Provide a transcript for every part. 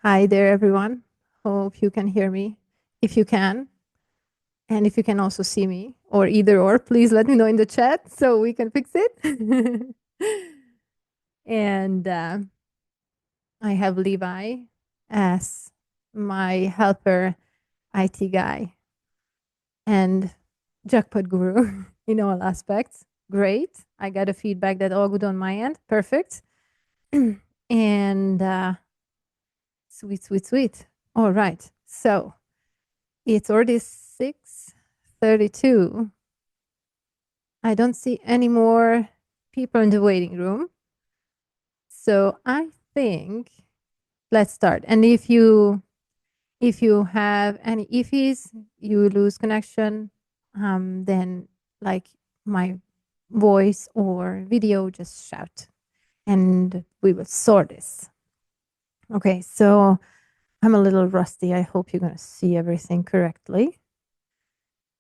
Hi there, everyone. Hope you can hear me. If you can, and if you can also see me, or either or, please let me know in the chat so we can fix it. and I have Levi as my helper IT guy and jackpot guru in all aspects. Great. I got a feedback that all good on my end. Perfect. and sweet, sweet, sweet. All right. So it's already 6:32. I don't see any more people in the waiting room. So I think let's start. And if you have any ifs, you lose connection, then like my voice or video, just shout and we will sort this. Okay, so I'm a little rusty. I hope you're going to see everything correctly.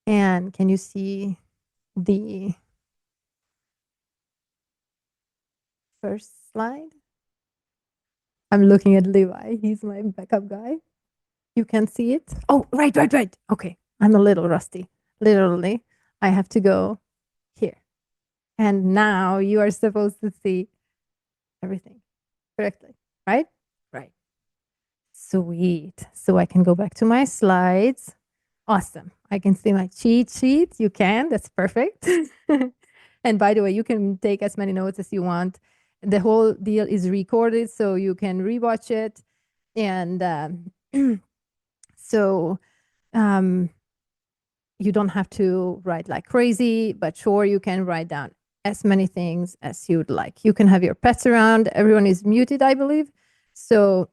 And can you see the first slide? I'm looking at Levi. He's my backup guy. You can see it. Oh, right. Okay. I'm a little rusty. Literally, I have to go here. And now you are supposed to see everything correctly, right? Right. Sweet. So I can go back to my slides. Awesome. I can see my cheat sheet. You can. That's perfect. And by the way, you can take as many notes as you want. The whole deal is recorded, so you can rewatch it. And so you don't have to write like crazy, but sure, you can write down as many things as you'd like. You can have your pets around. Everyone is muted, I believe. So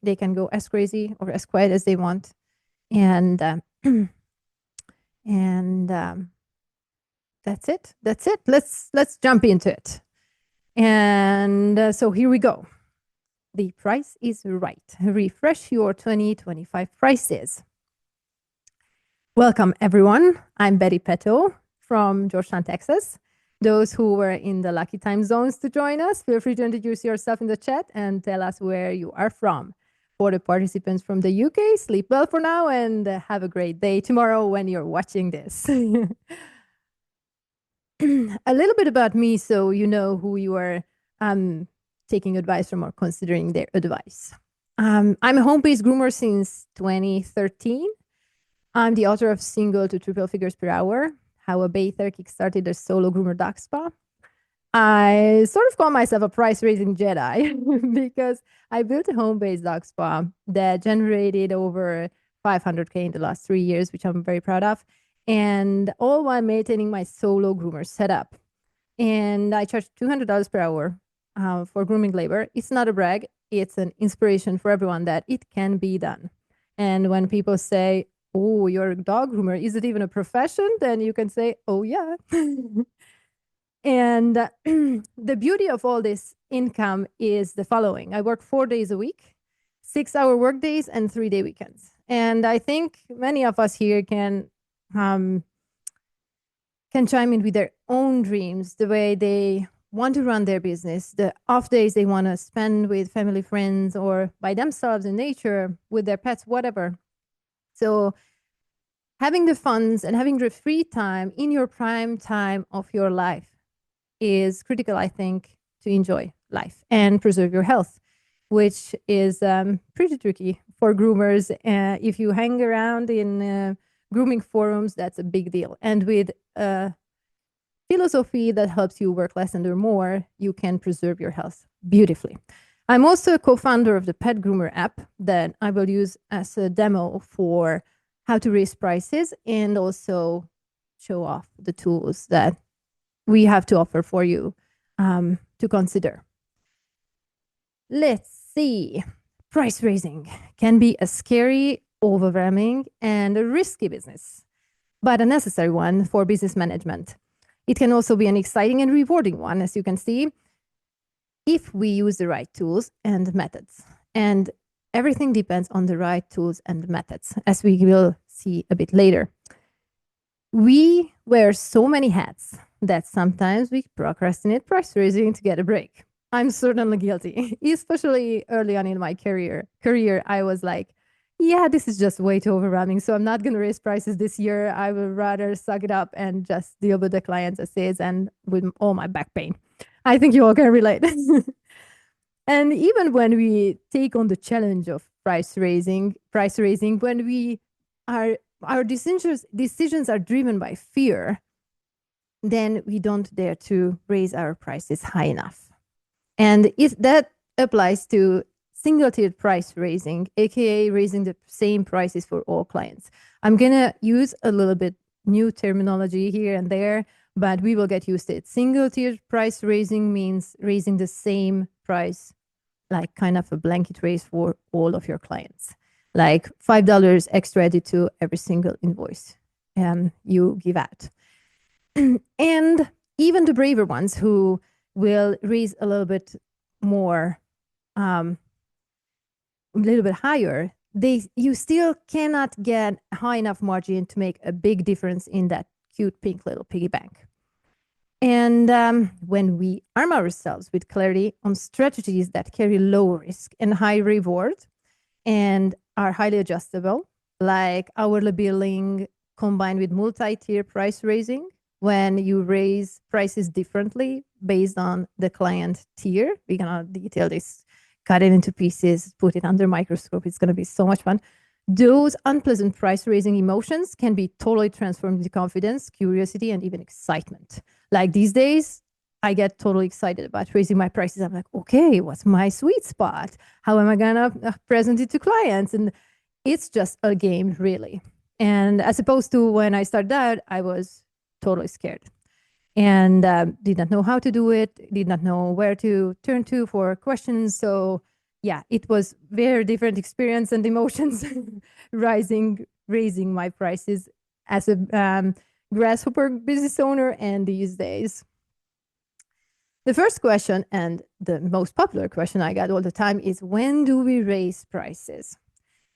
they can go as crazy or as quiet as they want. And that's it. That's it. Let's jump into it. And so here we go. The price is right. Refresh your 2025 prices. Welcome, everyone. I'm Betty Petto from Georgetown, Texas. Those who were in the lucky time zones to join us, feel free to introduce yourself in the chat and tell us where you are from. For the participants from the UK, sleep well for now and have a great day tomorrow when you're watching this. A little bit about me so you know who you are taking advice from or considering their advice. I'm a home-based groomer since 2013. I'm the author of Single to Triple Figures Per Hour, How a Bather Kickstarted a Solo Groomer Dog Spa. I sort of call myself a price-raising Jedi because I built a home-based dog spa that generated over 500K in the last 3 years, which I'm very proud of, and all while maintaining my solo groomer setup. And I charge $200 per hour for grooming labor. It's not a brag. It's an inspiration for everyone that it can be done. And when people say, oh, you're a dog groomer, is it even a profession? Then you can say, oh, yeah. And the beauty of all this income is the following. I work 4 days a week, 6-hour work days, and 3-day weekends. And I think many of us here can chime in with their own dreams, the way they want to run their business, the off days they want to spend with family, friends, or by themselves in nature, with their pets, whatever. So having the funds and having the free time in your prime time of your life is critical, I think, to enjoy life and preserve your health, which is pretty tricky for groomers. If you hang around in grooming forums, that's a big deal. And with philosophy that helps you work less and do more, you can preserve your health beautifully. I'm also a co-founder of the Pet Groomer app that I will use as a demo for how to raise prices and also show off the tools that we have to offer for you to consider. Let's see. Price raising can be a scary, overwhelming, and a risky business, but a necessary one for business management. It can also be an exciting and rewarding one, as you can see, if we use the right tools and methods. And everything depends on the right tools and methods, as we will see a bit later. We wear so many hats that sometimes we procrastinate price raising to get a break. I'm certainly guilty, especially early on in my career. I was like, yeah, this is just way too overwhelming. So I'm not going to raise prices this year. I will rather suck it up and just deal with the clients as is and with all my back pain. I think you all can relate. And even when we take on the challenge of price raising, when we are our decisions are driven by fear, then we don't dare to raise our prices high enough. And if that applies to single tiered price raising, aka raising the same prices for all clients. I'm gonna use a little bit new terminology here and there, but we will get used to it. Single tiered price raising means raising the same price, like kind of a blanket raise for all of your clients, like $5 extra added to every single invoice you give out. And even the braver ones who will raise a little bit more, a little bit higher, you still cannot get high enough margin to make a big difference in that cute pink little piggy bank. And when we arm ourselves with clarity on strategies that carry low risk and high reward and are highly adjustable, like hourly billing combined with multi-tier price raising, when you raise prices differently based on the client tier, we're gonna detail this, cut it into pieces, put it under microscope. It's gonna be so much fun. Those unpleasant price raising emotions can be totally transformed into confidence, curiosity, and even excitement. Like these days, I get totally excited about raising my prices. I'm like, okay, what's my sweet spot? How am I gonna present it to clients? And it's just a game, really. And as opposed to when I started out, I was totally scared and did not know how to do it, did not know where to turn to for questions. So yeah, it was very different experience and emotions raising my prices as a grasshopper business owner and these days. The first question and the most popular question I get all the time is, when do we raise prices?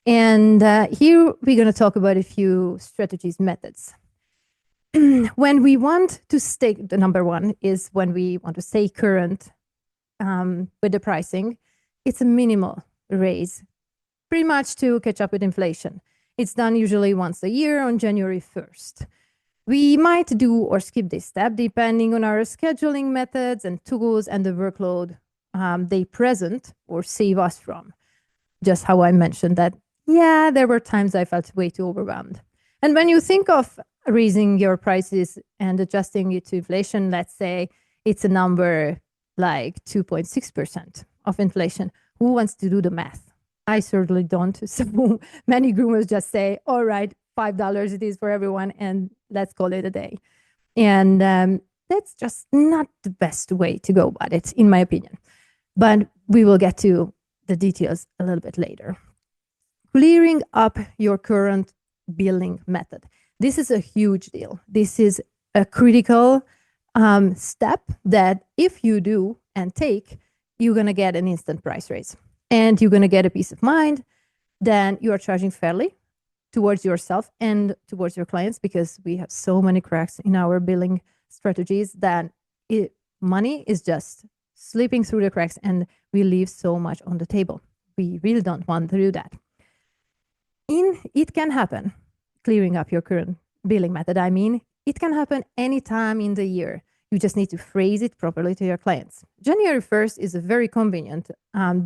And here we're going to talk about a few strategies, methods. When we want to stay, the number one is when we want to stay current with the pricing, it's a minimal raise, pretty much to catch up with inflation. It's done usually once a year on January 1st. We might do or skip this step depending on our scheduling methods and tools and the workload they present or save us from. Just how I mentioned that, yeah, there were times I felt way too overwhelmed. And when you think of raising your prices and adjusting it to inflation, let's say it's a number like 2.6% of inflation. Who wants to do the math? I certainly don't. So many groomers just say, all right, $5 it is for everyone, and let's call it a day. And that's just not the best way to go about it, in my opinion. But we will get to the details a little bit later. Clearing up your current billing method. This is a huge deal. This is a critical step that if you do and take, you're going to get an instant price raise and you're going to get a peace of mind. Then you are charging fairly towards yourself and towards your clients, because we have so many cracks in our billing strategies that money is just slipping through the cracks and we leave so much on the table. We really don't want to do that. It can happen, clearing up your current billing method. I mean, it can happen anytime in the year. You just need to phrase it properly to your clients. January 1st is a very convenient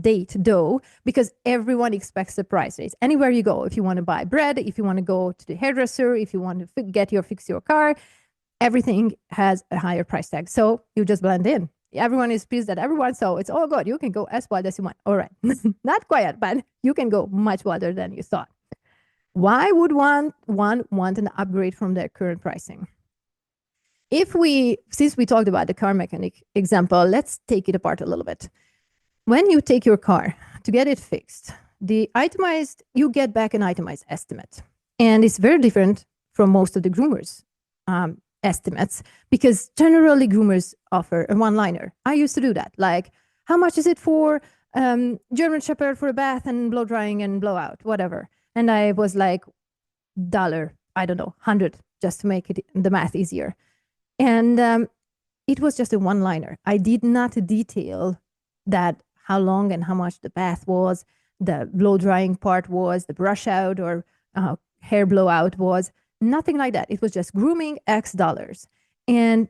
date, though, because everyone expects a price raise. Anywhere you go, if you want to buy bread, if you want to go to the hairdresser, if you want to fix your car, everything has a higher price tag. So you just blend in. Everyone is pleased at everyone, so it's all good. You can go as wide as you want. All right, not quite, but you can go much wider than you thought. Why would one want an upgrade from their current pricing? Since we talked about the car mechanic example, let's take it apart a little bit. When you take your car to get it fixed, you get back an itemized estimate. And it's very different from most of the groomers' estimates, because generally groomers offer a one-liner. I used to do that. Like, how much is it for German Shepherd for a bath and blow drying and blowout, whatever. And I was like, $1, I don't know, 100, just to make the math easier. And it was just a one-liner. I did not detail that how long and how much the bath was, the blow drying part was, the brush out or hair blowout was. Nothing like that. It was just grooming X dollars. And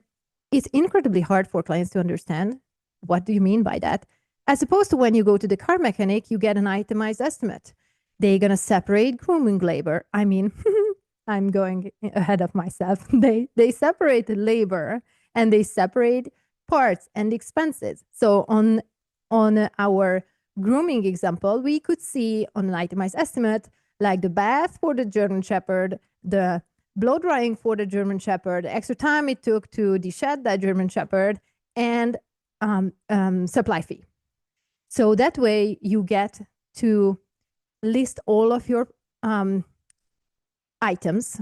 it's incredibly hard for clients to understand what do you mean by that. As opposed to when you go to the car mechanic, you get an itemized estimate. They're going to separate grooming labor. I mean, I'm going ahead of myself. They separate the labor and they separate parts and expenses. So on our grooming example, we could see on an itemized estimate, like the bath for the German Shepherd, the blow drying for the German Shepherd, the extra time it took to deshed that German Shepherd, and supply fee. So that way you get to list all of your items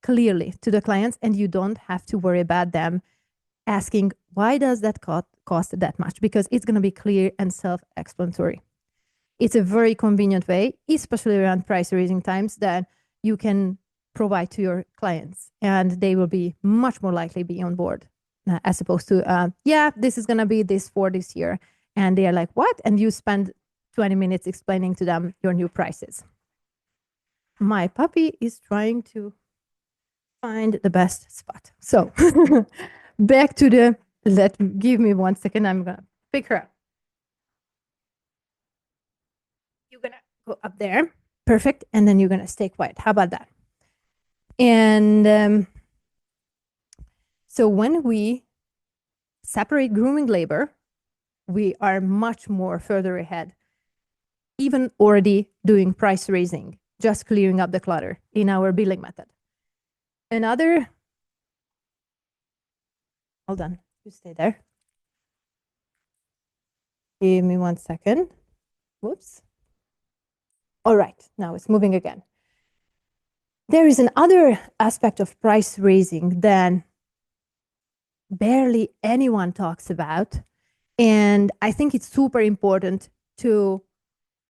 clearly to the clients, and you don't have to worry about them asking, why does that cost that much? Because it's going to be clear and self-explanatory. It's a very convenient way, especially around price raising times, that you can provide to your clients, and they will be much more likely be on board as opposed to, yeah, this is going to be this for this year. And they are like, what? And you spend 20 minutes explaining to them your new prices. My puppy is trying to find the best spot. So back to give me 1 second. I'm going to pick her up. You're going to go up there. Perfect. And then you're going to stay quiet. How about that? And so when we separate grooming labor, we are much more further ahead, even already doing price raising, just clearing up the clutter in our billing method. Another, hold on, you stay there. Give me 1 second. Whoops. All right, now it's moving again. There is another aspect of price raising that barely anyone talks about. And I think it's super important to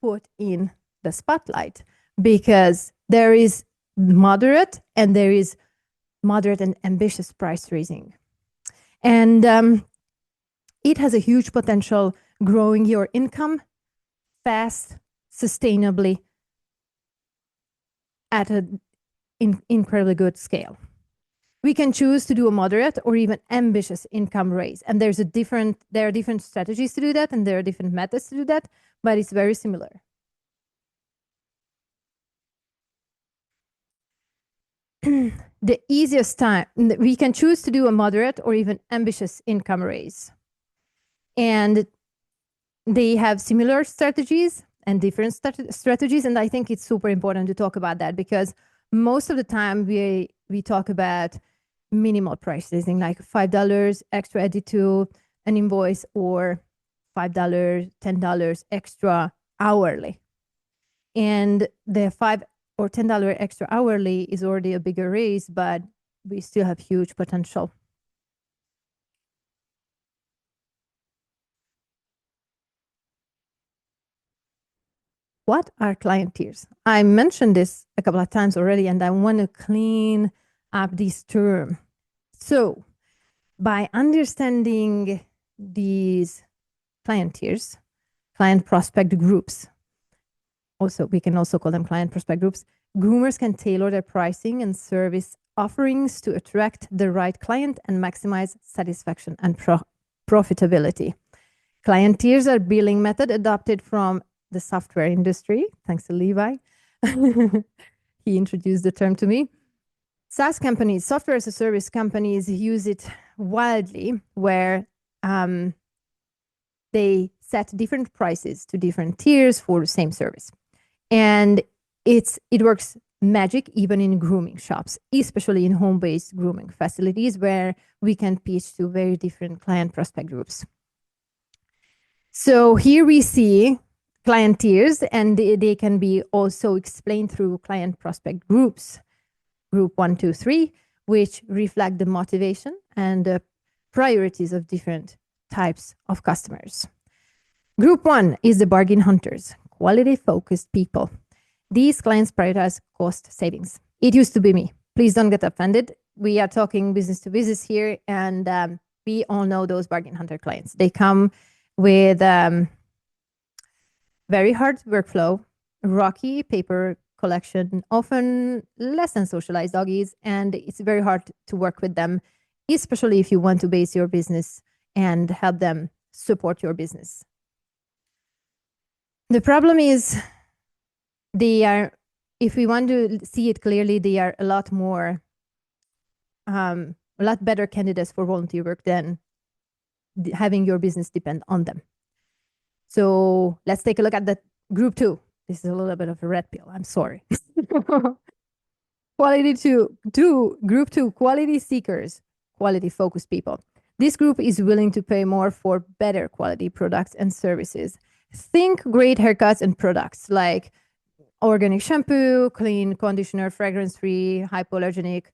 put in the spotlight, because there is moderate and there is moderate and ambitious price raising. And it has a huge potential growing your income fast, sustainably, at an incredibly good scale. We can choose to do a moderate or even ambitious income raise. And there are different strategies to do that, and there are different methods to do that, but it's very similar. The easiest time, we can choose to do a moderate or even ambitious income raise. And they have similar strategies and different strategies. And I think it's super important to talk about that, because most of the time we talk about minimal price raising, like $5 extra added to an invoice, or $5, $10 extra hourly. And the $5 or $10 extra hourly is already a bigger raise, but we still have huge potential. What are client tiers? I mentioned this a couple of times already, and I want to clean up this term. So by understanding these client tiers, client prospect groups, we can also call them client prospect groups, groomers can tailor their pricing and service offerings to attract the right client and maximize satisfaction and profitability. Client tiers are billing method adopted from the software industry, thanks to Levi. He introduced the term to me. SaaS companies, software as a service companies, use it widely, where they set different prices to different tiers for the same service. And it works magic even in grooming shops, especially in home-based grooming facilities, where we can pitch to very different client prospect groups. So here we see client tiers, and they can be also explained through client prospect groups. Group 1, 2, 3, which reflect the motivation and the priorities of different types of customers. Group 1 is the bargain hunters, quality-focused people. These clients prioritize cost savings. It used to be me. Please don't get offended. We are talking business to business here, and we all know those bargain hunter clients. They come with very hard workflow, rocky paper collection, often less than socialized doggies, and it's very hard to work with them, especially if you want to base your business and help them support your business. The problem is they are, if we want to see it clearly, they are a lot better candidates for volunteer work than having your business depend on them. So let's take a look at the group 2. This is a little bit of a red pill. I'm sorry. Group 2, quality seekers, quality focused people. This group is willing to pay more for better quality products and services. Think great haircuts and products like organic shampoo, clean conditioner, fragrance-free, hypoallergenic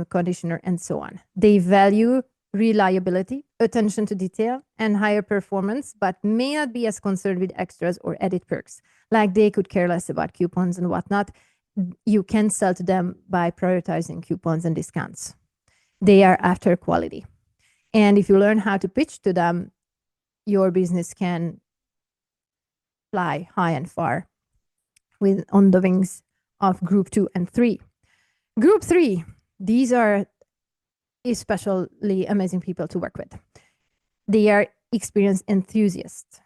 conditioner, and so on. They value reliability, attention to detail, and higher performance, but may not be as concerned with extras or added perks. Like they could care less about coupons and whatnot. You can sell to them by prioritizing coupons and discounts. They are after quality. And if you learn how to pitch to them, your business can fly high and far on the wings of group 2 and 3. Group 3, these are especially amazing people to work with. They are experience enthusiasts.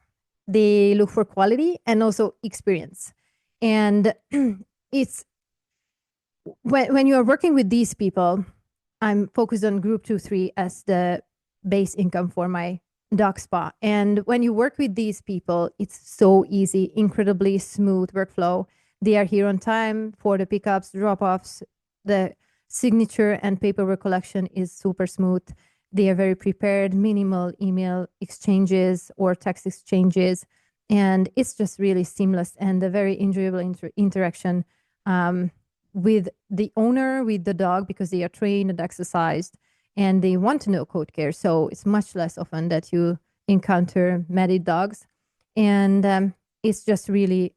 They look for quality and also experience. And it's when you are working with these people, I'm focused on group 2, 3 as the base income for my dog spa. And when you work with these people, it's so easy, incredibly smooth workflow. They are here on time for the pickups, drop-offs. The signature and paperwork collection is super smooth. They are very prepared, minimal email exchanges or text exchanges. And it's just really seamless and a very enjoyable interaction with the owner, with the dog, because they are trained and exercised and they want to know code care. So it's much less often that you encounter mad dogs. And it's just really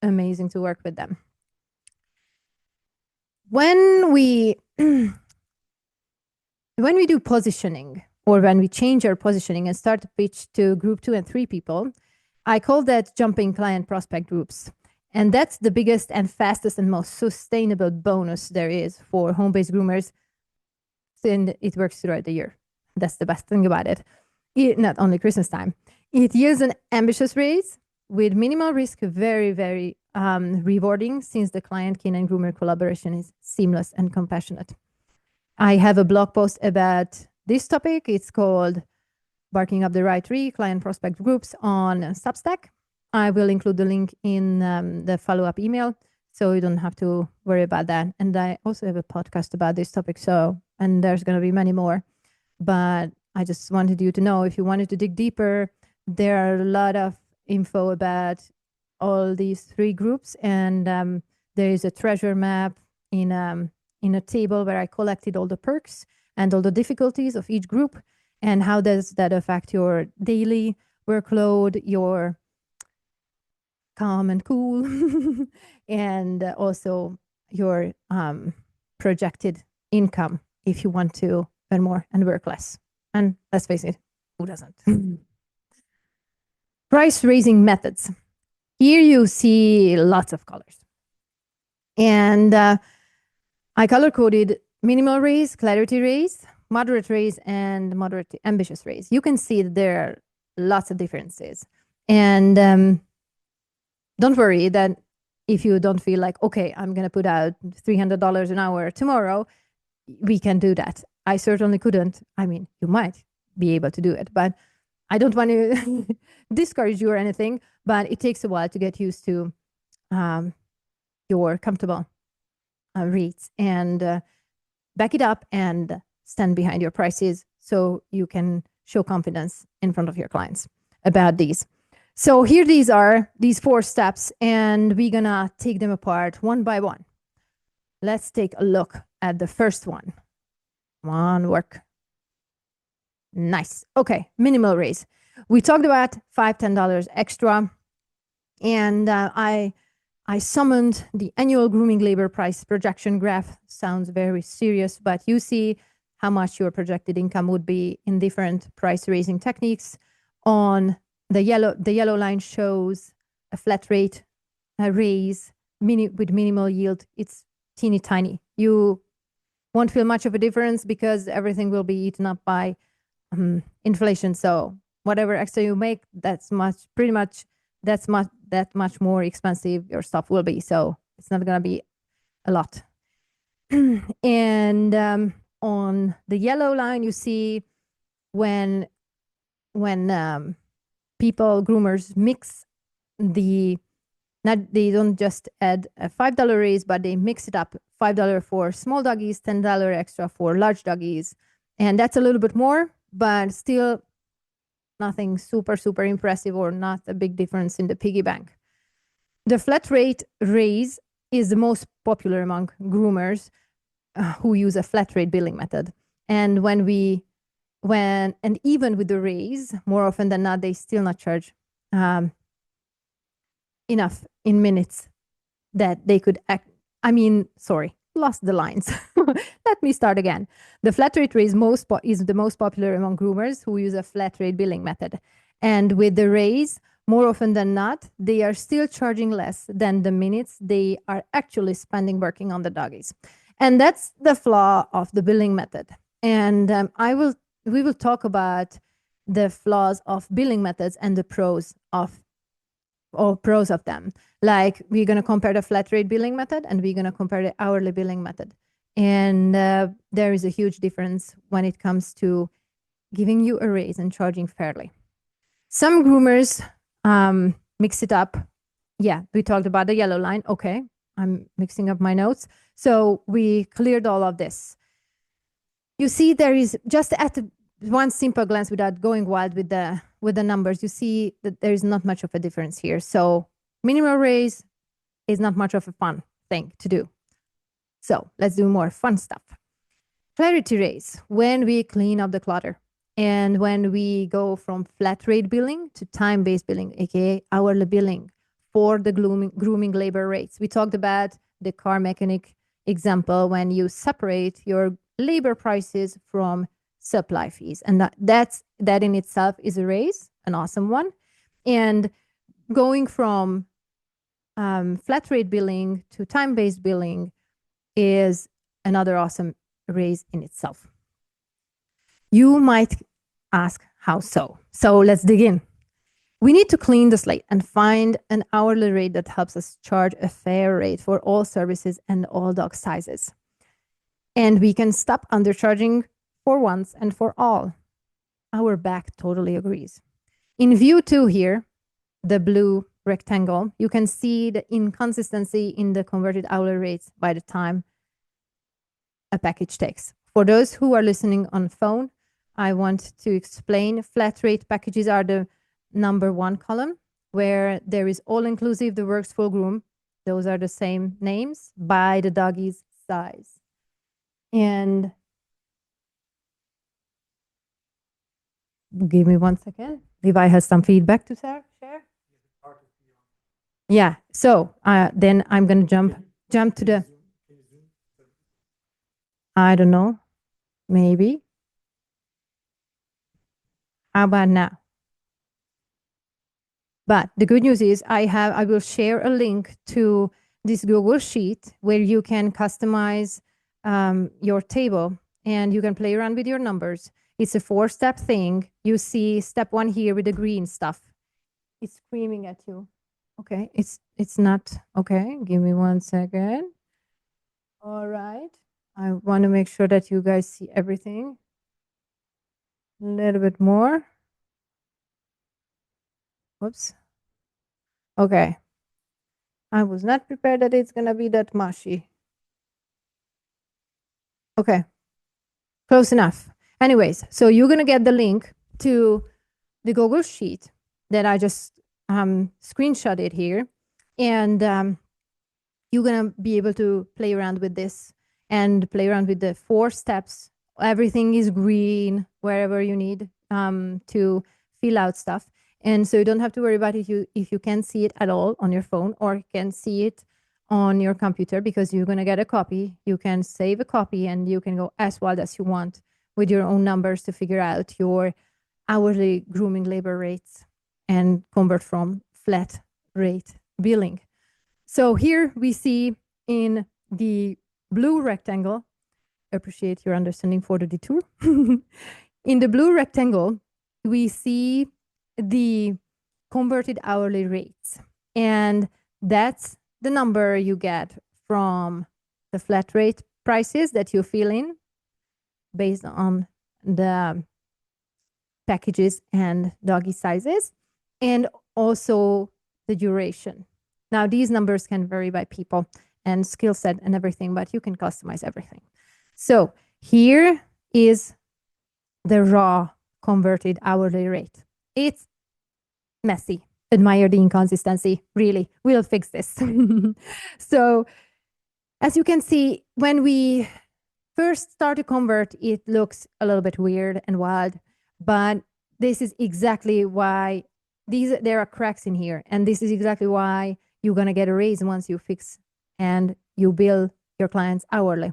amazing to work with them. When we do positioning, or when we change our positioning and start to pitch to group 2 and 3 people, I call that jumping client prospect groups. And that's the biggest and fastest and most sustainable bonus there is for home-based groomers. And it works throughout the year. That's the best thing about it. Not only Christmas time. It yields an ambitious raise with minimal risk, very, very rewarding, since the client kin and groomer collaboration is seamless and compassionate. I have a blog post about this topic. It's called Barking Up the Right Tree, Client Prospect Groups on Substack. I will include the link in the follow-up email, so you don't have to worry about that. And I also have a podcast about this topic, and there's going to be many more. But I just wanted you to know, if you wanted to dig deeper, there are a lot of info about all these 3 groups. And there is a treasure map in a table where I collected all the perks and all the difficulties of each group, and how does that affect your daily workload, your calm and cool, and also your projected income if you want to earn more and work less. And let's face it, who doesn't? Price raising methods. Here you see lots of colors. And I color coded minimal raise, clarity raise, moderate raise, and moderate to ambitious raise. You can see that there are lots of differences. And don't worry that if you don't feel like, okay, I'm going to put out $300 an hour tomorrow, we can do that. I certainly couldn't. I mean, you might be able to do it, but I don't want to discourage you or anything, but it takes a while to get used to your comfortable rates, and back it up and stand behind your prices so you can show confidence in front of your clients about these. So here these are, these 4 steps, and we're gonna take them apart one by one. Let's take a look at the first one. Come on, work. Nice. Okay, minimal raise. We talked about $5, $10 extra, and I summoned the annual grooming labor price projection graph. Sounds very serious, but you see how much your projected income would be in different price raising techniques on the yellow line shows a flat rate raise with minimal yield. It's teeny tiny. You won't feel much of a difference because everything will be eaten up by inflation. So whatever extra you make, that much more expensive your stuff will be. So it's not gonna be a lot. And on the yellow line, you see when people, groomers, mix they don't just add a $5 raise, but they mix it up. $5 for small doggies, $10 extra for large doggies. And that's a little bit more, but still nothing super, super impressive or not a big difference in the piggy bank. The flat rate raise is the most popular among groomers who use a flat rate billing method. And even with the raise, more often than not, they still not charge enough in minutes that they could lost the lines. Let me start again. The flat rate raise is the most popular among groomers who use a flat rate billing method. And with the raise, more often than not, they are still charging less than the minutes they are actually spending working on the doggies. And that's the flaw of the billing method. And we will talk about the flaws of billing methods and the pros of them. Like, we're going to compare the flat rate billing method and we're going to compare the hourly billing method. And there is a huge difference when it comes to giving you a raise and charging fairly. Some groomers mix it up. Yeah, we talked about the yellow line. Okay, I'm mixing up my notes. So we cleared all of this. You see, there is just at one simple glance, without going wild with the numbers, you see that there is not much of a difference here. So minimal raise is not much of a fun thing to do. So let's do more fun stuff. Clarity raise, when we clean up the clutter and when we go from flat rate billing to time-based billing, aka hourly billing for the grooming labor rates. We talked about the car mechanic example when you separate your labor prices from supply fees. And that in itself is a raise, an awesome one. And going from flat rate billing to time-based billing is another awesome raise in itself. You might ask, how so? So let's dig in. We need to clean the slate and find an hourly rate that helps us charge a fair rate for all services and all dog sizes. And we can stop undercharging for once and for all. Our back totally agrees. In view 2 here, the blue rectangle, you can see the inconsistency in the converted hourly rates by the time a package takes. For those who are listening on phone, I want to explain flat rate packages are the number 1 column, where there is all-inclusive, the works full groom. Those are the same names by the doggie's size. And give me 1 second. Levi has some feedback to share. Yeah, so then I'm going to jump to the, I don't know, maybe. How about now? But the good news is I will share a link to this Google Sheet where you can customize your table and you can play around with your numbers. It's a 4-step thing. You see step 1 here with the green stuff. It's screaming at you. Okay, it's not, okay, give me 1 second. All right, I want to make sure that you guys see everything. A little bit more. Whoops. Okay. I was not prepared that it's gonna be that mushy. Okay. Close enough. Anyways, so you're gonna get the link to the Google Sheet that I just screenshotted here. And you're gonna be able to play around with this and play around with the 4 steps. Everything is green wherever you need to fill out stuff. And so you don't have to worry about it if you can't see it at all on your phone or can see it on your computer, because you're going to get a copy. You can save a copy and you can go as wild as you want with your own numbers to figure out your hourly grooming labor rates and convert from flat rate billing. So here we see in the blue rectangle, appreciate your understanding for the detour. In the blue rectangle, we see the converted hourly rates. And that's the number you get from the flat rate prices that you fill in based on the packages and doggy sizes, and also the duration. Now, these numbers can vary by people and skill set and everything, but you can customize everything. So here is the raw converted hourly rate. It's messy. Admire the inconsistency. Really, we'll fix this. So as you can see, when we first start to convert, it looks a little bit weird and wild, but this is exactly why there are cracks in here. And this is exactly why you're going to get a raise once you fix and you bill your clients hourly,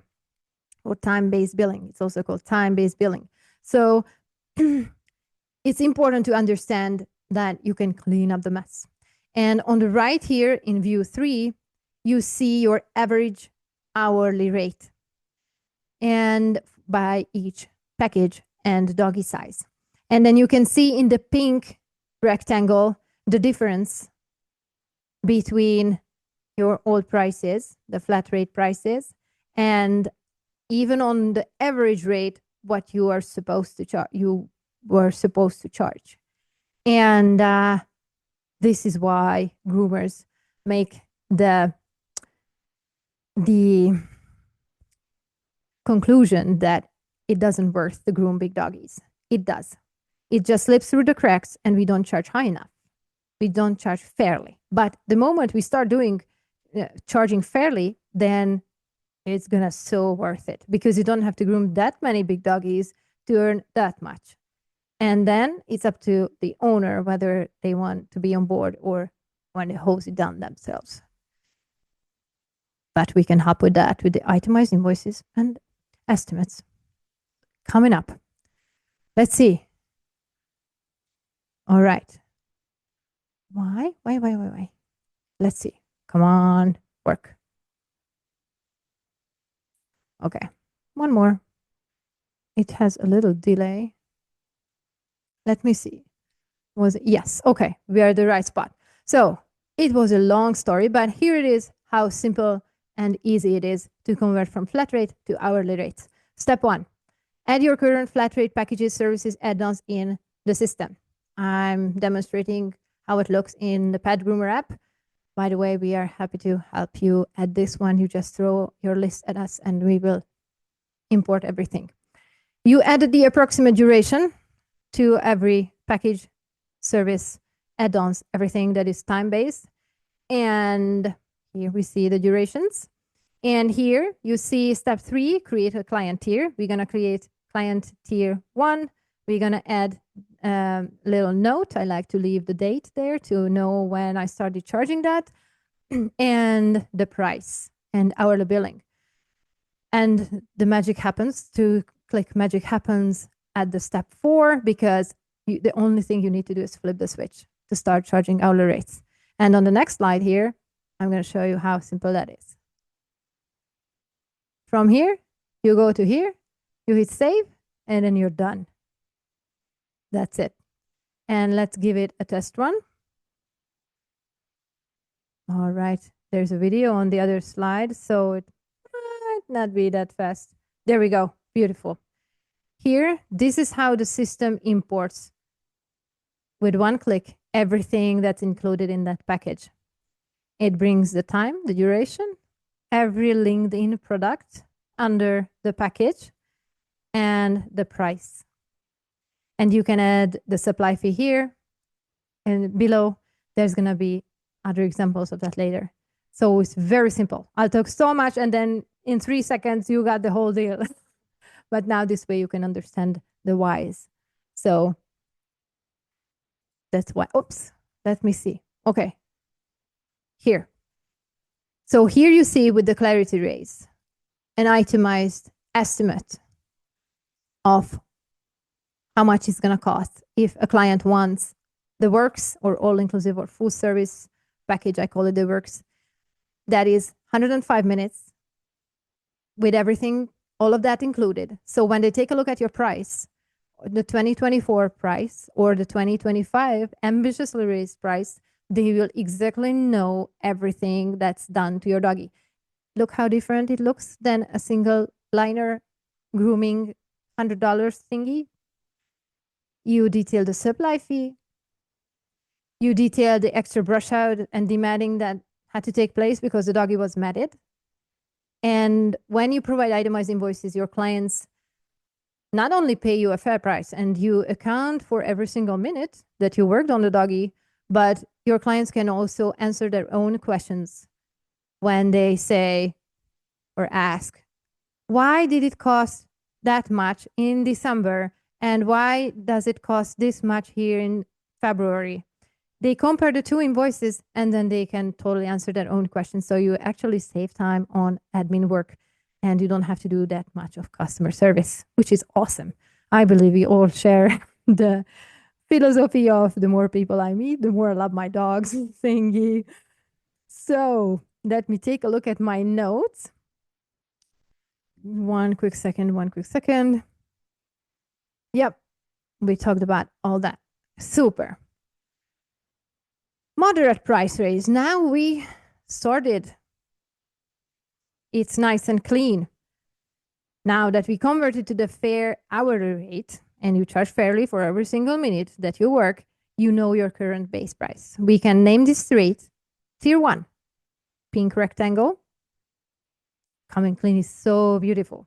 or time-based billing. It's also called time-based billing. So it's important to understand that you can clean up the mess. And on the right here in view 3, you see your average hourly rate and by each package and doggy size. And then you can see in the pink rectangle the difference between your old prices, the flat rate prices, and even on the average rate, what you are supposed to charge, you were supposed to charge. And this is why groomers make the conclusion that it doesn't worth the groom big doggies. It does. It just slips through the cracks, and we don't charge high enough. We don't charge fairly. But the moment we start doing charging fairly, then it's gonna so worth it, because you don't have to groom that many big doggies to earn that much. And then it's up to the owner whether they want to be on board or want to hose it down themselves. But we can help with that with the itemized invoices and estimates coming up. Let's see. All right. Why? Let's see. Come on, work. Okay, one more. It has a little delay. Let me see. Yes, okay, we are at the right spot. So it was a long story, but here it is how simple and easy it is to convert from flat rate to hourly rates. Step 1, add your current flat rate packages, services, add-ons in the system. I'm demonstrating how it looks in the Pet Groomer app. By the way, we are happy to help you add this one. You just throw your list at us and we will import everything. You added the approximate duration to every package, service, add-ons, everything that is time-based. And here we see the durations. And here you see step 3, create a client tier. We're going to create client tier 1. We're going to add a little note. I like to leave the date there to know when I started charging that, and the price and hourly billing. And the magic happens. To click magic happens at the step 4, because the only thing you need to do is flip the switch to start charging hourly rates. And on the next slide here, I'm going to show you how simple that is. From here, you go to here, you hit save, and then you're done. That's it. And let's give it a test run. All right, there's a video on the other slide, so it might not be that fast. There we go, beautiful. Here, this is how the system imports with one click everything that's included in that package. It brings the time, the duration, every linked in product under the package, and the price. And you can add the supply fee here, and below there's going to be other examples of that later. So it's very simple. I'll talk so much, and then in 3 seconds you got the whole deal. But now this way you can understand the whys. So that's why. Oops, let me see. Okay, here. So here you see with the clarity raise an itemized estimate of how much it's going to cost if a client wants the works or all inclusive or full service package, I call it the works, that is 105 minutes with everything, all of that included. So when they take a look at your price, the 2024 price or the 2025 ambitiously raised price, they will exactly know everything that's done to your doggy. Look how different it looks than a single liner grooming $100 thingy. You detail the supply fee. You detail the extra brush out and dematting that had to take place because the doggy was matted. And when you provide itemized invoices, your clients not only pay you a fair price and you account for every single minute that you worked on the doggy, but your clients can also answer their own questions when they say or ask, why did it cost that much in December? And why does it cost this much here in February? They compare the two invoices and then they can totally answer their own questions. So you actually save time on admin work and you don't have to do that much of customer service, which is awesome. I believe we all share the philosophy of the more people I meet, the more I love my dogs thingy. So let me take a look at my notes. One quick second. Yep, we talked about all that. Super. Moderate price raise. Now we sorted. It's nice and clean. Now that we converted to the fair hourly rate and you charge fairly for every single minute that you work, you know your current base price. We can name this rate Tier 1. Pink rectangle. Coming clean is so beautiful.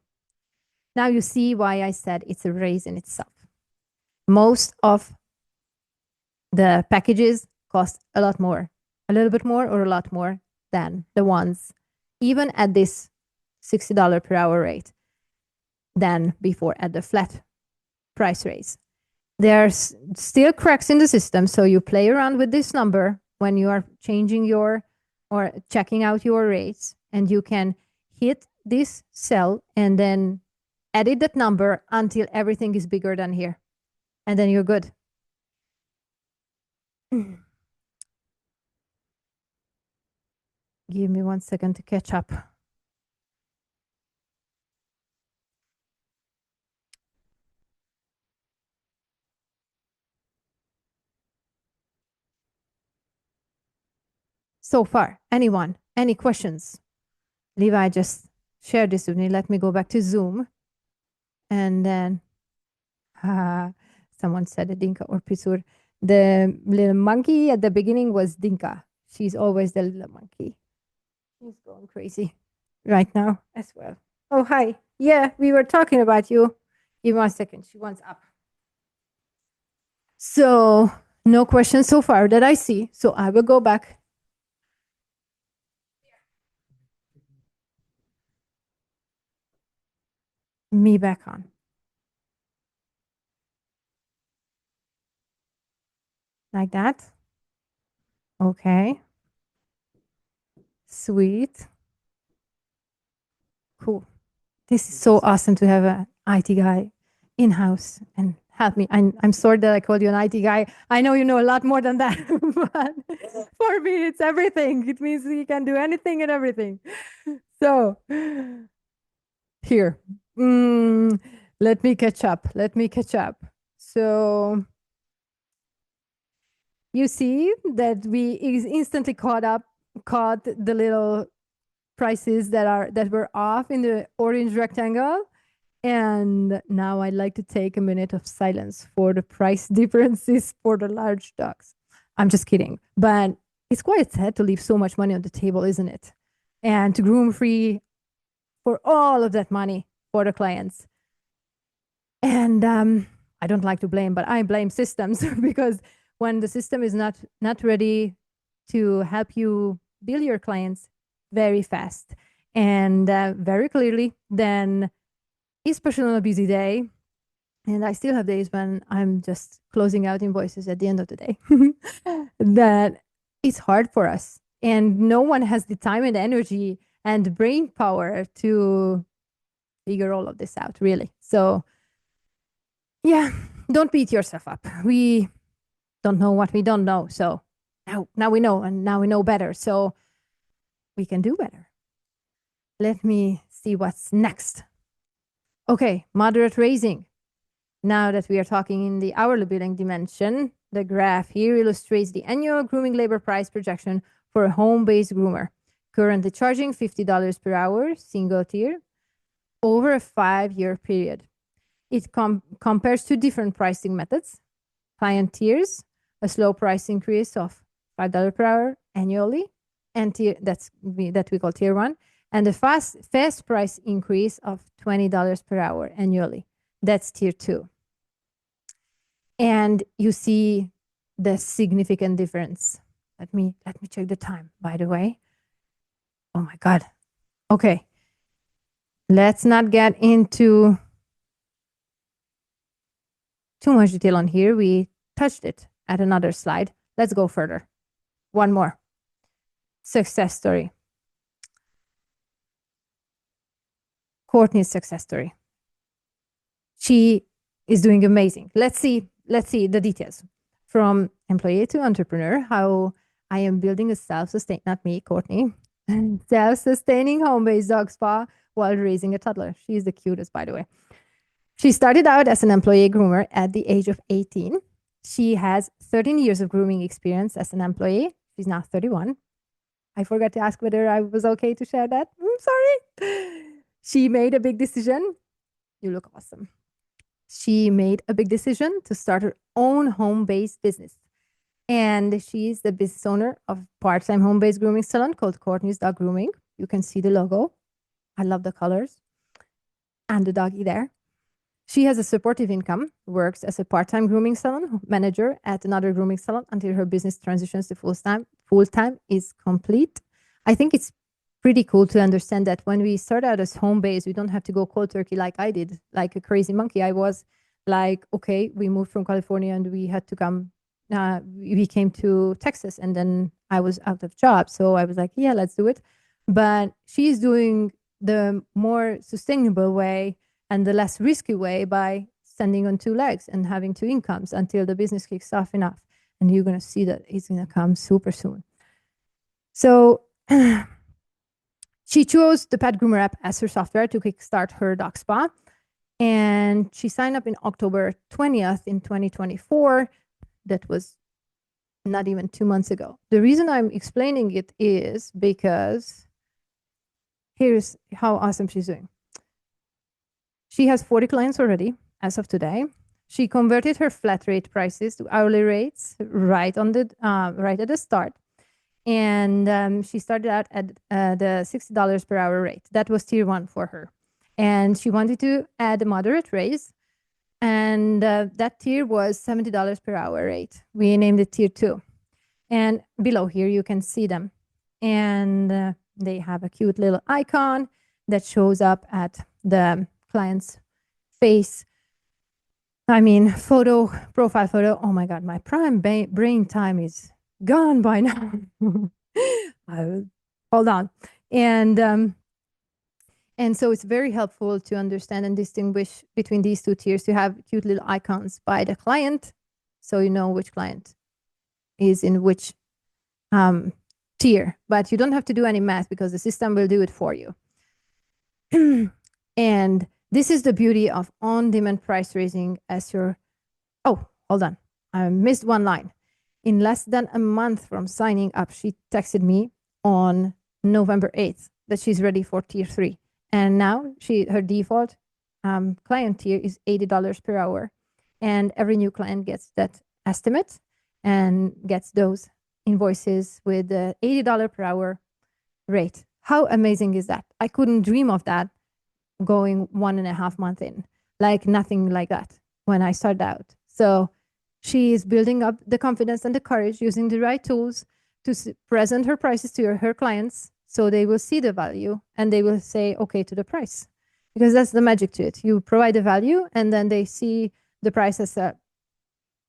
Now you see why I said it's a raise in itself. Most of the packages cost a lot more, a little bit more or a lot more than the ones, even at this $60 per hour rate, than before at the flat price raise. There's still cracks in the system, so you play around with this number when you are changing your or checking out your rates, and you can hit this cell and then edit that number until everything is bigger than here. And then you're good. Give me 1 second to catch up. So far, anyone, any questions? Levi just shared this with me. Let me go back to Zoom. And then someone said a Dinka or Pisur. The little monkey at the beginning was Dinka. She's always the little monkey. She's going crazy right now as well. Oh, hi. Yeah, we were talking about you. Give me 1 second. She wants up. So no questions so far that I see. So I will go back. Me back on. Like that. Okay. Sweet. Cool. This is so awesome to have an IT guy in-house and help me. I'm sorry that I called you an IT guy. I know you know a lot more than that, but for me, it's everything. It means you can do anything and everything. So here, let me catch up. So you see that we instantly caught the little prices that were off in the orange rectangle. And now I'd like to take a minute of silence for the price differences for the large dogs. I'm just kidding. But it's quite sad to leave so much money on the table, isn't it? And to groom free for all of that money for the clients. And I don't like to blame, but I blame systems because when the system is not ready to help you bill your clients very fast and very clearly, then especially on a busy day, and I still have days when I'm just closing out invoices at the end of the day, that it's hard for us. And no one has the time and energy and brain power to figure all of this out, really. So, yeah, don't beat yourself up. We don't know what we don't know. So now we know, and now we know better. So we can do better. Let me see what's next. Okay, moderate raising. Now that we are talking in the hourly billing dimension, the graph here illustrates the annual grooming labor price projection for a home-based groomer, currently charging $50 per hour, single tier, over a 5-year period. It compares two different pricing methods: client tiers, a slow price increase of $5 per hour annually, and that we call tier 1, and a fast price increase of $20 per hour annually. That's tier 2. And you see the significant difference. Let me check the time, by the way. Oh my God. Okay. Let's not get into too much detail on here. We touched it at another slide. Let's go further. One more. Success story. Courtney's success story. She is doing amazing. Let's see the details. From employee to entrepreneur, how I am building a self-sustained, not me, Courtney, self-sustaining home-based dog spa while raising a toddler. She's the cutest, by the way. She started out as an employee groomer at the age of 18. She has 13 years of grooming experience as an employee. She's now 31. I forgot to ask whether I was okay to share that. I'm sorry. She made a big decision. You look awesome. She made a big decision to start her own home-based business. And she's the business owner of a part-time home-based grooming salon called Courtney's Dog Grooming. You can see the logo. I love the colors and the doggy there. She has a supportive income, works as a part-time grooming salon manager at another grooming salon until her business transitions to full-time is complete. I think it's pretty cool to understand that when we start out as home-based, we don't have to go cold turkey like I did, like a crazy monkey. I was like, okay, we moved from California and we had to come, we came to Texas, and then I was out of job. So I was like, yeah, let's do it. But she's doing the more sustainable way and the less risky way by standing on two legs and having two incomes until the business kicks off enough. And you're going to see that it's going to come super soon. So she chose the Pet Groomer app as her software to kickstart her dog spa. And she signed up in October 20th in 2024. That was not even 2 months ago. The reason I'm explaining it is because here's how awesome she's doing. She has 40 clients already as of today. She converted her flat rate prices to hourly rates right at the start. And she started out at the $60 per hour rate. That was tier 1 for her. And she wanted to add a moderate raise. And that tier was $70 per hour rate. We named it tier 2. And below here, you can see them. And they have a cute little icon that shows up at the client's face. I mean, profile photo. Oh my God, my prime brain time is gone by now. Hold on. And so it's very helpful to understand and distinguish between these two tiers, to have cute little icons by the client, so you know which client is in which tier. But you don't have to do any math because the system will do it for you. And this is the beauty of on-demand price raising as your... Oh, hold on. I missed one line. In less than a month from signing up, she texted me on November 8th that she's ready for tier 3. And now her default client tier is $80 per hour. And every new client gets that estimate and gets those invoices with the $80 per hour rate. How amazing is that? I couldn't dream of that going 1.5 months in, like nothing like that when I started out. So she is building up the confidence and the courage using the right tools to present her prices to her clients, so they will see the value and they will say okay to the price, because that's the magic to it. You provide the value and then they see the price as a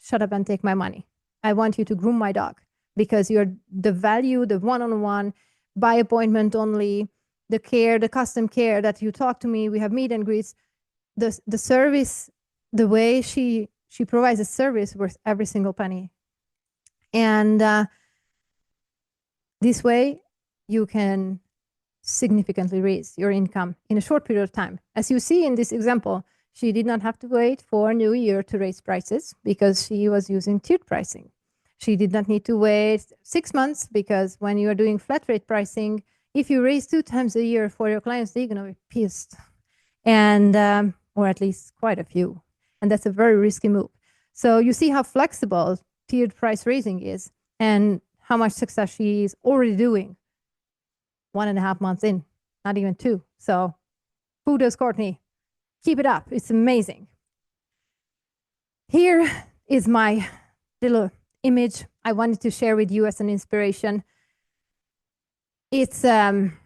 shut up and take my money. I want you to groom my dog because you're the value, the one-on-one, by appointment only, the care, the custom care that you talk to me. We have meet and greets. The service, the way she provides a service worth every single penny And this way, you can significantly raise your income in a short period of time. As you see in this example, she did not have to wait for New Year to raise prices because she was using tiered pricing. She did not need to wait 6 months because when you are doing flat rate pricing, if you raise 2 times a year for your clients, they're going to be pissed, and or at least quite a few. And that's a very risky move. So you see how flexible tiered price raising is and how much success she is already doing 1.5 months in, not even 2. So kudos, Courtney. Keep it up. It's amazing. Here is my little image I wanted to share with you as an inspiration. It's I'm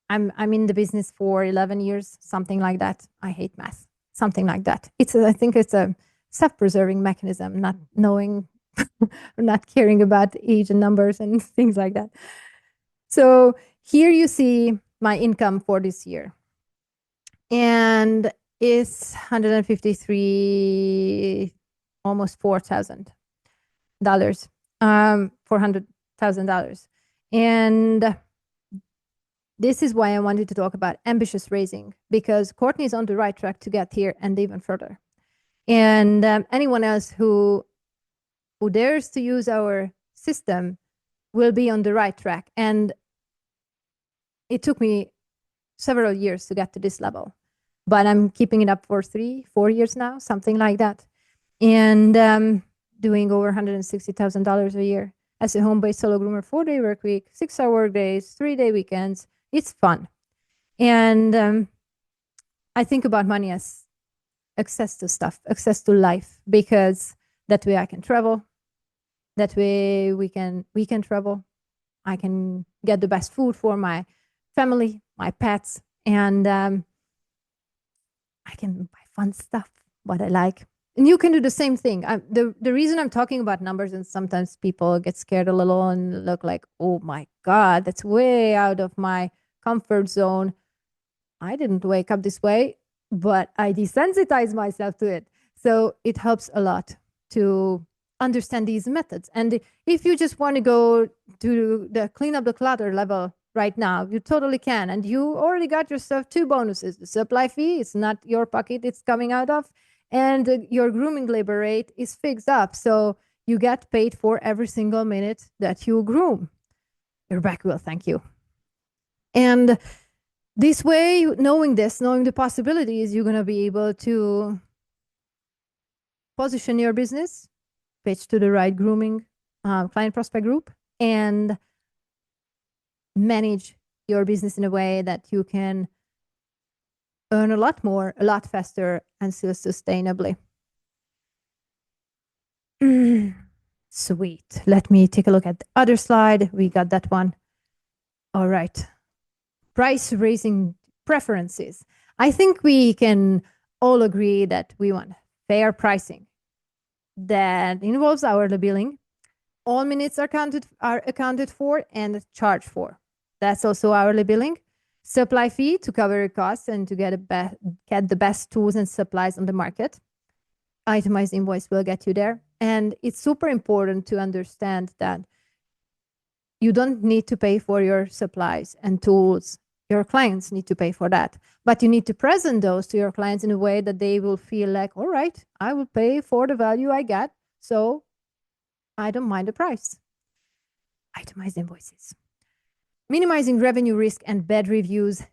in the business for 11 years, something like that. I hate math, something like that. I think it's a self-preserving mechanism, not knowing, not caring about age and numbers and things like that. So here you see my income for this year. And it's 153, almost $4,000, $400,000. And this is why I wanted to talk about ambitious raising, because Courtney is on the right track to get here and even further. And anyone else who dares to use our system will be on the right track. And it took me several years to get to this level, but I'm keeping it up for 3-4 years now, something like that. And doing over $160,000 a year as a home-based solo groomer, 4-day work week, 6-hour work days, 3-day weekends. It's fun. And I think about money as access to stuff, access to life, because that way I can travel. That way we can travel. I can get the best food for my family, my pets, and I can buy fun stuff, what I like. And you can do the same thing. The reason I'm talking about numbers, and sometimes people get scared a little and look like, oh my God, that's way out of my comfort zone. I didn't wake up this way, but I desensitized myself to it. So it helps a lot to understand these methods. And if you just want to go to the clean up the clutter level right now, you totally can. And you already got yourself 2 bonuses. The supply fee is not your pocket it's coming out of. And your grooming labor rate is fixed up. So you get paid for every single minute that you groom. Your back will thank you. And this way, knowing the possibilities, you're going to be able to position your business, pitch to the right grooming client prospect group, and manage your business in a way that you can earn a lot more, a lot faster, and still sustainably. Sweet. Let me take a look at the other slide. We got that one. All right. Price raising preferences. I think we can all agree that we want fair pricing that involves hourly billing. All minutes are accounted for and charged for. That's also hourly billing. Supply fee to cover your costs and to get the best tools and supplies on the market. Itemized invoice will get you there. And it's super important to understand that you don't need to pay for your supplies and tools. Your clients need to pay for that. But you need to present those to your clients in a way that they will feel like, all right, I will pay for the value I get, so I don't mind the price. Itemized invoices. Minimizing revenue risk and bad reviews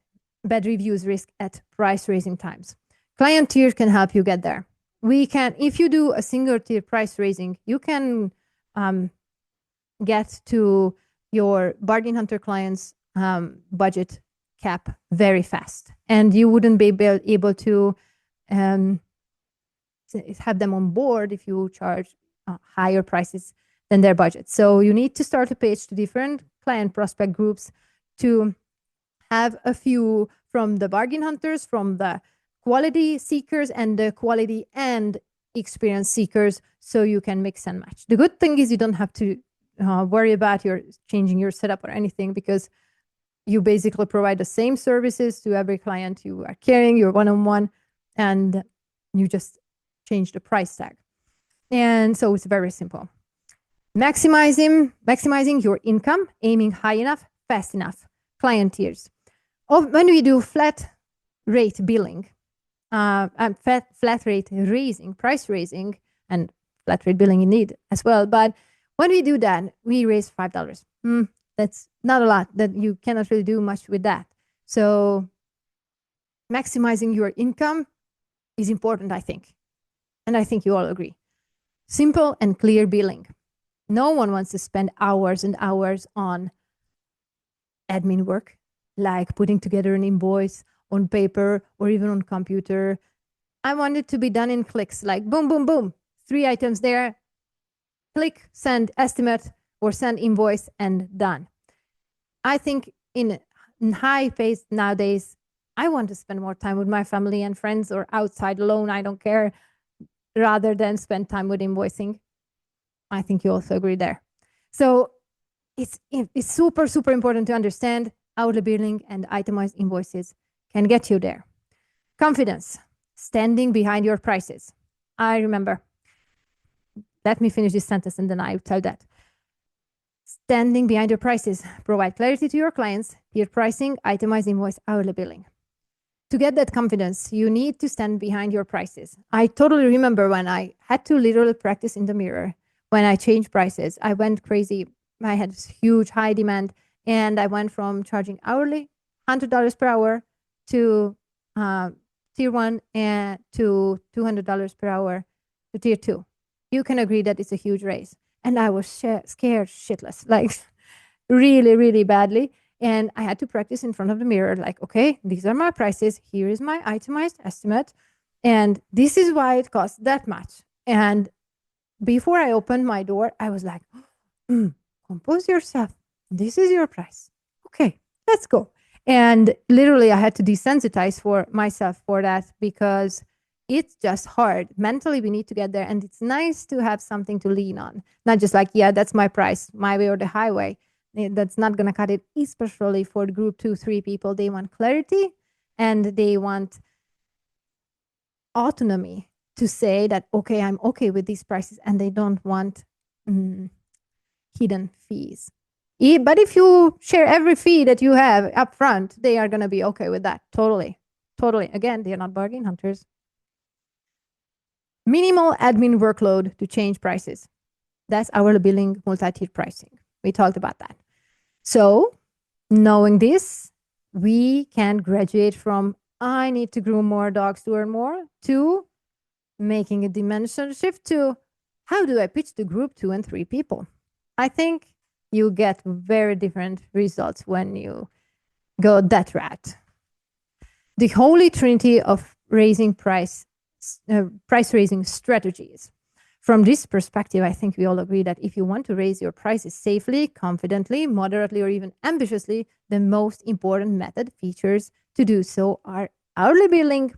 risk at price raising times. Client tier can help you get there. If you do a single tier price raising, you can get to your bargain hunter clients' budget cap very fast, and you wouldn't be able to have them on board if you charge higher prices than their budget. So you need to start a page to different client prospect groups to have a few from the bargain hunters, from the quality seekers, and the quality and experience seekers, so you can mix and match. The good thing is you don't have to worry about changing your setup or anything, because you basically provide the same services to every client you are carrying, your one-on-one, and you just change the price tag. And so it's very simple. Maximizing your income, aiming high enough, fast enough. Client tiers. When we do flat rate billing, flat rate raising, price raising, and flat rate billing indeed as well. But when we do that, we raise $5. That's not a lot. That you cannot really do much with that. So maximizing your income is important, I think. And I think you all agree. Simple and clear billing. No one wants to spend hours and hours on admin work, like putting together an invoice on paper or even on computer. I want it to be done in clicks, like boom, boom, boom. 3 items there, click, send estimate or send invoice and done. I think in high pace nowadays, I want to spend more time with my family and friends or outside alone. I don't care, rather than spend time with invoicing. I think you also agree there. So it's super, super important to understand hourly billing and itemized invoices can get you there. Confidence, standing behind your prices. I remember. Let me finish this sentence and then I'll tell that. Standing behind your prices, provide clarity to your clients, peer pricing, itemized invoice, hourly billing. To get that confidence, you need to stand behind your prices. I totally remember when I had to literally practice in the mirror. When I changed prices, I went crazy. I had huge high demand and I went from charging hourly, $100 per hour to tier 1 and to $200 per hour to tier 2. You can agree that it's a huge raise. And I was scared shitless, like really, really badly. And I had to practice in front of the mirror, like, okay, these are my prices. Here is my itemized estimate. And this is why it costs that much. And before I opened my door, I was like, compose yourself. This is your price. Okay, let's go. And literally, I had to desensitize for myself for that because it's just hard. Mentally, we need to get there. And it's nice to have something to lean on. Not just like, yeah, that's my price, my way or the highway. That's not going to cut it, especially for the group 2, 3 people. They want clarity and they want autonomy to say that, okay, I'm okay with these prices, and they don't want hidden fees. But if you share every fee that you have up front, they are going to be okay with that. Totally. Again, they are not bargain hunters. Minimal admin workload to change prices. That's hourly billing, multi-tier pricing. We talked about that. So knowing this, we can graduate from I need to groom more dogs to earn more to making a dimension shift to how do I pitch to group 2 and 3 people? I think you get very different results when you go that route. The holy trinity of raising price raising strategies. From this perspective, I think we all agree that if you want to raise your prices safely, confidently, moderately, or even ambitiously, the most important method features to do so are hourly billing,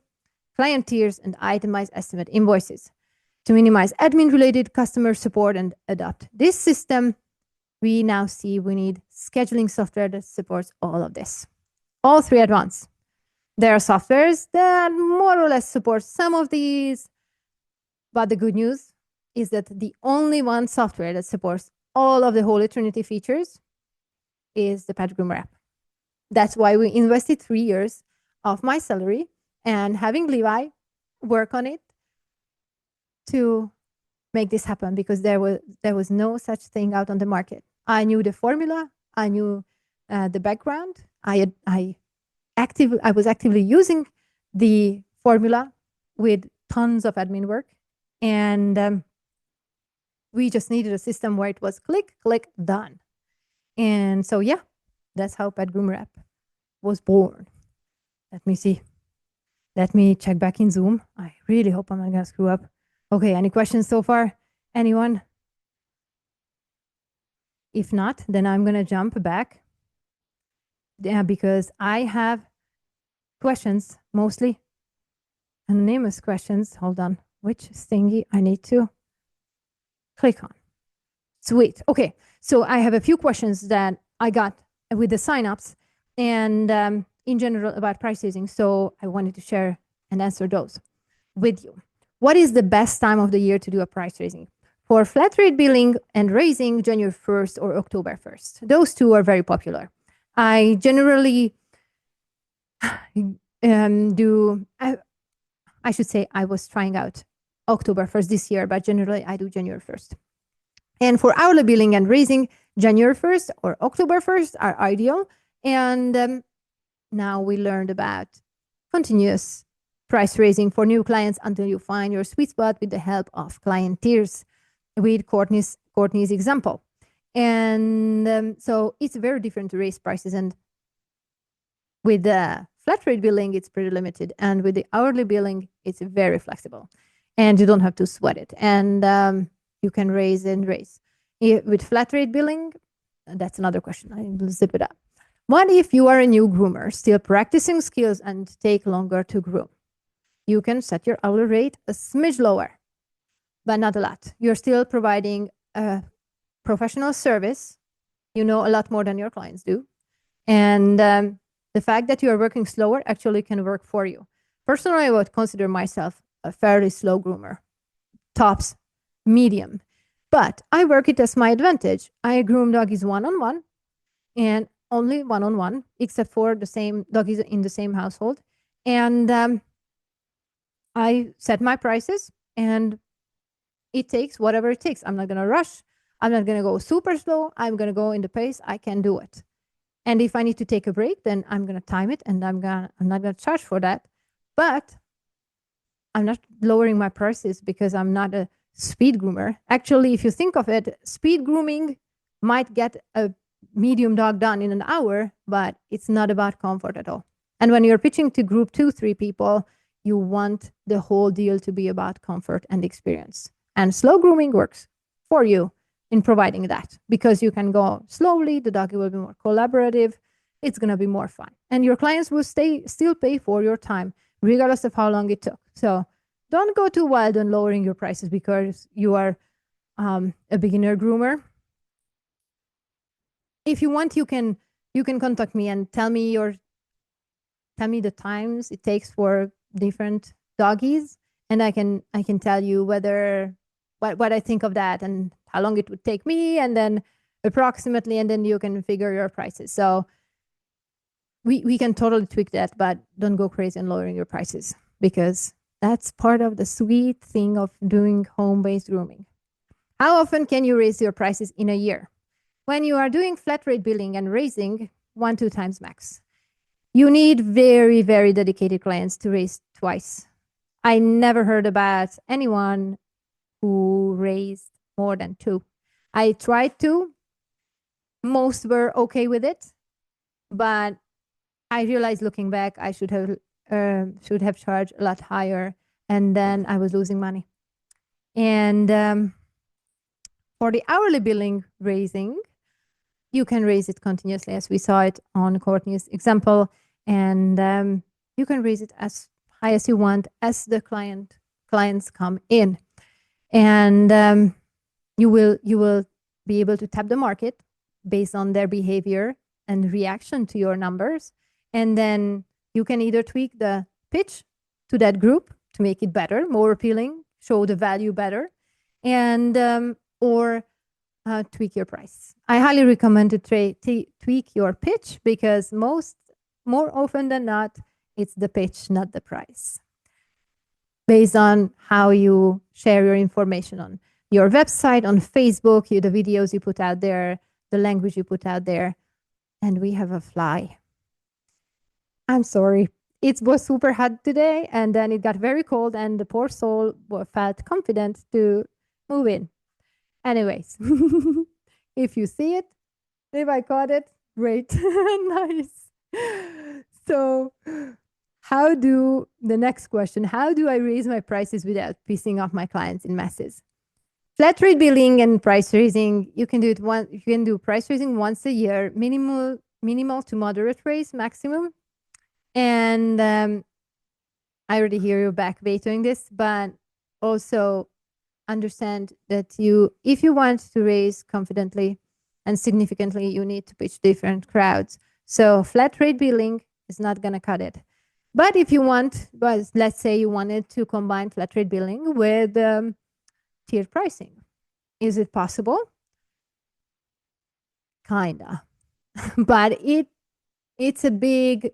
client tiers, and itemized estimate invoices. To minimize admin-related customer support and adopt this system, we now see we need scheduling software that supports all of this. All 3 at once. There are softwares that more or less support some of these, but the good news is that the only one software that supports all of the Holy Trinity features is the Pet Groomer app. That's why we invested 3 years of my salary and having Levi work on it to make this happen, because there was no such thing out on the market. I knew the formula, I knew the background. I was actively using the formula with tons of admin work, and we just needed a system where it was click, click, done. And so, yeah, that's how Pet Groomer app was born. Let me see. Let me check back in Zoom. I really hope I'm not going to screw up. Okay, any questions so far? Anyone? If not, then I'm going to jump back. Yeah, because I have questions, mostly anonymous questions. Hold on. Which thingy I need to click on? Sweet. Okay. So I have a few questions that I got with the signups and in general about price raising. So I wanted to share and answer those with you. What is the best time of the year to do a price raising? For flat rate billing and raising, January 1st or October 1st. Those two are very popular. I generally I should say I was trying out October 1st this year, but generally I do January 1st. And for hourly billing and raising, January 1st or October 1st are ideal. And now we learned about continuous price raising for new clients until you find your sweet spot with the help of client tiers with Courtney's example. And so it's very different to raise prices. And with the flat rate billing, it's pretty limited. And with the hourly billing, it's very flexible. And you don't have to sweat it. And you can raise and raise. With flat rate billing, that's another question. I'll zip it up. What if you are a new groomer, still practicing skills and take longer to groom? You can set your hourly rate a smidge lower, but not a lot. You're still providing a professional service. You know a lot more than your clients do. And the fact that you are working slower actually can work for you. Personally, I would consider myself a fairly slow groomer, tops medium. But I work it as my advantage. I groom doggies one-on-one and only one-on-one, except for the same doggies in the same household. And I set my prices and it takes whatever it takes. I'm not going to rush. I'm not going to go super slow. I'm going to go in the pace I can do it. And if I need to take a break, then I'm going to time it and I'm not going to charge for that. But I'm not lowering my prices because I'm not a speed groomer. Actually, if you think of it, speed grooming might get a medium dog done in an hour, but it's not about comfort at all. And when you're pitching to group 2-3 people, you want the whole deal to be about comfort and experience. And slow grooming works for you in providing that because you can go slowly, the doggy will be more collaborative, it's going to be more fun. And your clients will still pay for your time, regardless of how long it took. So don't go too wild on lowering your prices because you are a beginner groomer. If you want, you can contact me and tell me the times it takes for different doggies, and I can tell you whether what I think of that and how long it would take me, and then approximately, and then you can figure your prices. So we can totally tweak that, but don't go crazy on lowering your prices because that's part of the sweet thing of doing home-based grooming. How often can you raise your prices in a year? When you are doing flat rate billing and raising 1-2 times max. You need very, very dedicated clients to raise twice. I never heard about anyone who raised more than 2. I tried to. Most were okay with it, but I realized looking back, I should have charged a lot higher, and then I was losing money. And for the hourly billing raising, you can raise it continuously, as we saw it on Courtney's example, and you can raise it as high as you want as the clients come in, and you will be able to tap the market based on their behavior and reaction to your numbers, and then you can either tweak the pitch to that group to make it better, more appealing, show the value better, and or tweak your price. I highly recommend to tweak your pitch because more often than not, it's the pitch, not the price. Based on how you share your information on your website, on Facebook, the videos you put out there, the language you put out there. And we have a fly. I'm sorry. It was super hot today, and then it got very cold, and the poor soul felt confident to move in. Anyways, if you see it, if I caught it, great. Nice. So the next question, how do I raise my prices without pissing off my clients in masses? Flat rate billing and price raising, you can do price raising once a year, minimal to moderate raise maximum. And I already hear you back vetoing this, but also understand that if you want to raise confidently and significantly, you need to pitch different crowds. So flat rate billing is not going to cut it. But if you want, well, let's say you wanted to combine flat rate billing with tiered pricing, is it possible? Kinda, but it's a big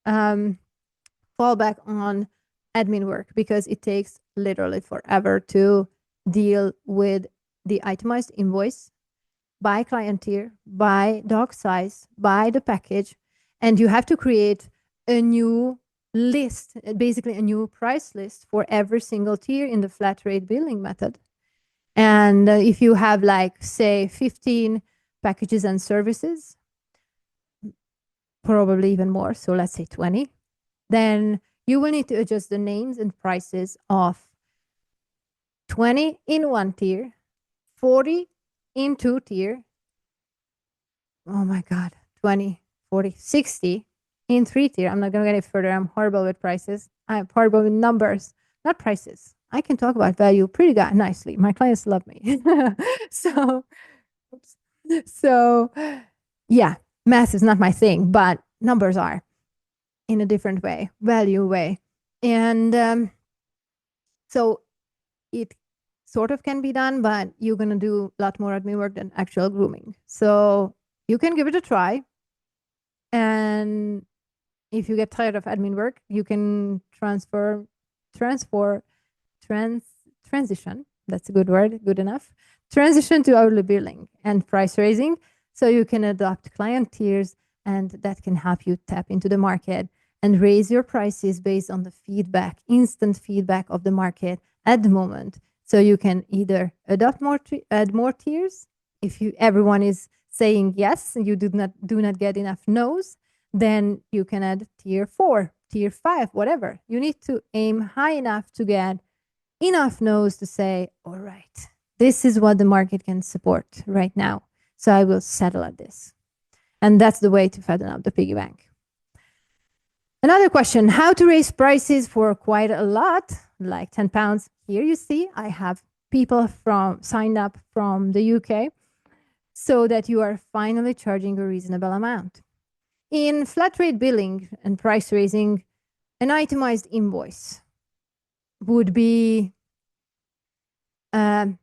fallback on admin work because it takes literally forever to deal with the itemized invoice by client tier, by doc size, by the package, and you have to create a new list, basically a new price list for every single tier in the flat rate billing method. And if you have like, say, 15 packages and services, probably even more, so let's say 20, then you will need to adjust the names and prices of 20 in one tier, 40 in two tier, oh my God, 20, 40, 60 in three tier. I'm not going to get any further. I'm horrible with prices. I'm horrible with numbers, not prices. I can talk about value pretty nicely. My clients love me. so, so yeah, math is not my thing, but numbers are in a different way, value way. And so it sort of can be done, but you're going to do a lot more admin work than actual grooming. So you can give it a try. And if you get tired of admin work, you can transition. That's a good word, good enough. Transition to hourly billing and price raising. So you can adopt client tiers, and that can help you tap into the market and raise your prices based on the feedback, instant feedback of the market at the moment. So you can either adopt add more tiers. If everyone is saying yes, and you do not get enough no's, then you can add tier 4, tier 5, whatever. You need to aim high enough to get enough no's to say, all right, this is what the market can support right now. So I will settle at this. And that's the way to fatten up the piggy bank. Another question, how to raise prices for quite a lot, like 10 pounds. Here you see, I have people signed up from the UK so that you are finally charging a reasonable amount. In flat rate billing and price raising, an itemized invoice would be half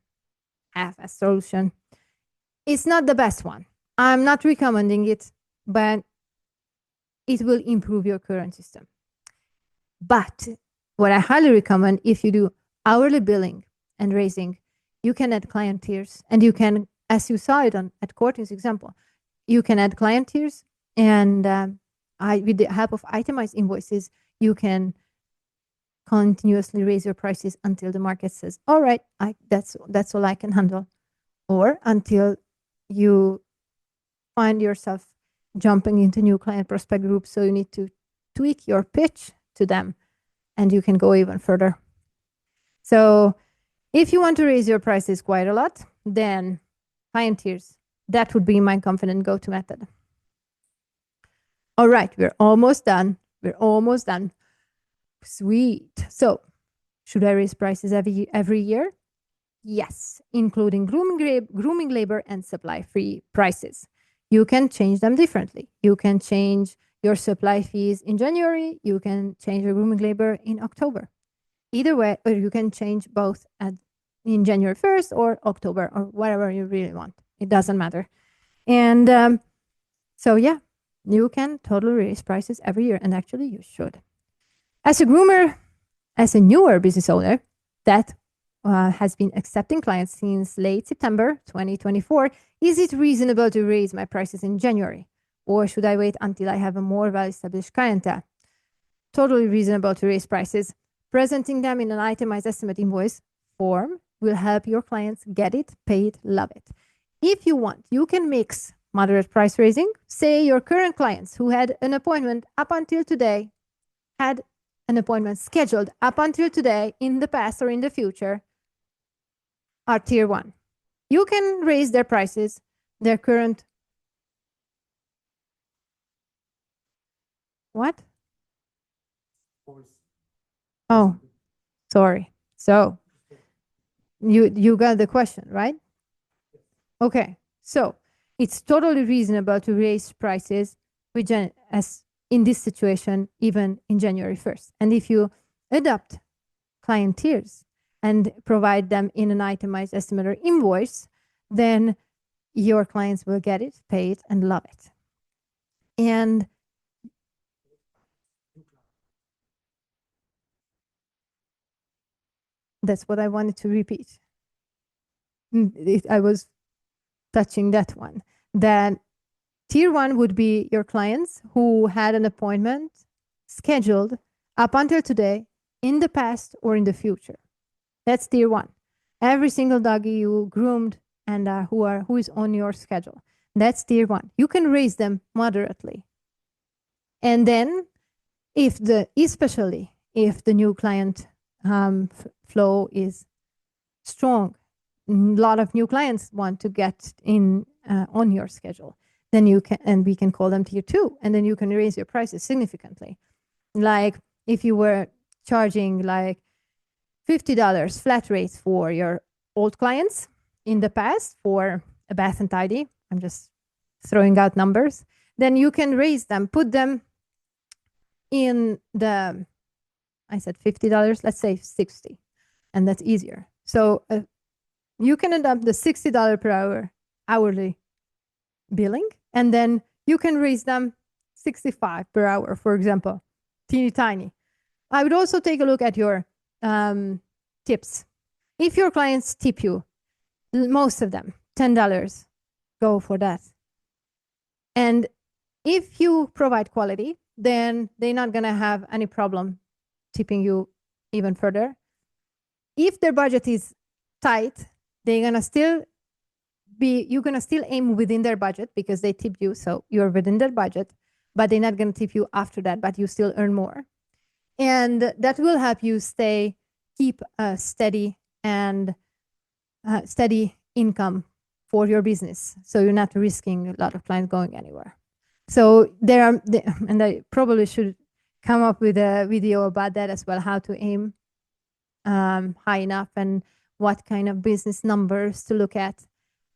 a solution. It's not the best one. I'm not recommending it, but it will improve your current system. But what I highly recommend, if you do hourly billing and raising, you can add client tiers, and you can, as you saw it at Courtney's example, you can add client tiers, and with the help of itemized invoices, you can continuously raise your prices until the market says, all right, that's all I can handle, or until you find yourself jumping into new client prospect groups. So you need to tweak your pitch to them, and you can go even further. So if you want to raise your prices quite a lot, then client tiers, that would be my confident go-to method. All right, we're almost done. We're almost done. Sweet. So should I raise prices every year? Yes, including grooming labor and supply-free prices. You can change them differently. You can change your supply fees in January. You can change your grooming labor in October. Either way, or you can change both in January 1st or October or whatever you really want. It doesn't matter. And so, yeah, you can totally raise prices every year. And actually, you should. As a groomer, as a newer business owner that has been accepting clients since late September 2024, is it reasonable to raise my prices in January? Or should I wait until I have a more well-established clientele? Totally reasonable to raise prices. Presenting them in an itemized estimate invoice form will help your clients get it, pay it, love it. If you want, you can mix moderate price raising. Say your current clients who had an appointment up until today, had an appointment scheduled up until today, in the past or in the future, are tier 1. You can raise their prices, their current. What? Oh, sorry. So you got the question, right? Okay. So it's totally reasonable to raise prices as in this situation, even in January 1st. And if you adopt client tiers and provide them in an itemized estimate or invoice, then your clients will get it, pay it, and love it. And that's what I wanted to repeat. I was touching that one. That tier 1 would be your clients who had an appointment scheduled up until today, in the past, or in the future. That's tier 1. Every single doggy you groomed and who is on your schedule. That's tier 1. You can raise them moderately. And then especially if the new client flow is strong, a lot of new clients want to get in on your schedule, then you can, and we can call them tier 2, and then you can raise your prices significantly. Like if you were charging like $50 flat rates for your old clients in the past for a bath and tidy, I'm just throwing out numbers, then you can raise them, put them in the, I said $50, let's say 60, and that's easier. So you can adopt the $60 per hour hourly billing, and then you can raise them 65 per hour, for example, teeny tiny. I would also take a look at your tips. If your clients tip you, most of them, $10, go for that. And if you provide quality, then they're not going to have any problem tipping you even further. If their budget is tight, they're going to still you're going to still aim within their budget because they tipped you, so you're within their budget, but they're not going to tip you after that, but you still earn more. And that will help you keep a steady income for your business. So you're not risking a lot of clients going anywhere. So and I probably should come up with a video about that as well, how to aim high enough and what kind of business numbers to look at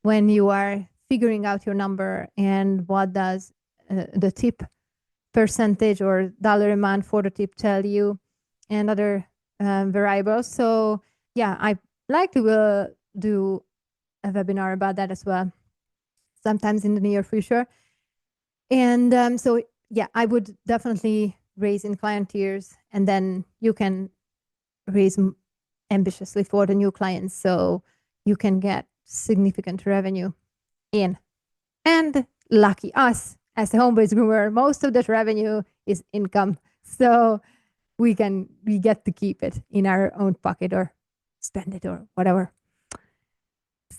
when you are figuring out your number, and what does the tip percentage or dollar amount for the tip tell you, and other variables. So yeah, I likely will do a webinar about that as well, sometimes in the near future. And so yeah, I would definitely raise in client tiers, and then you can raise ambitiously for the new clients, so you can get significant revenue in. And lucky us, as a home-based groomer, most of that revenue is income, so we get to keep it in our own pocket or spend it or whatever.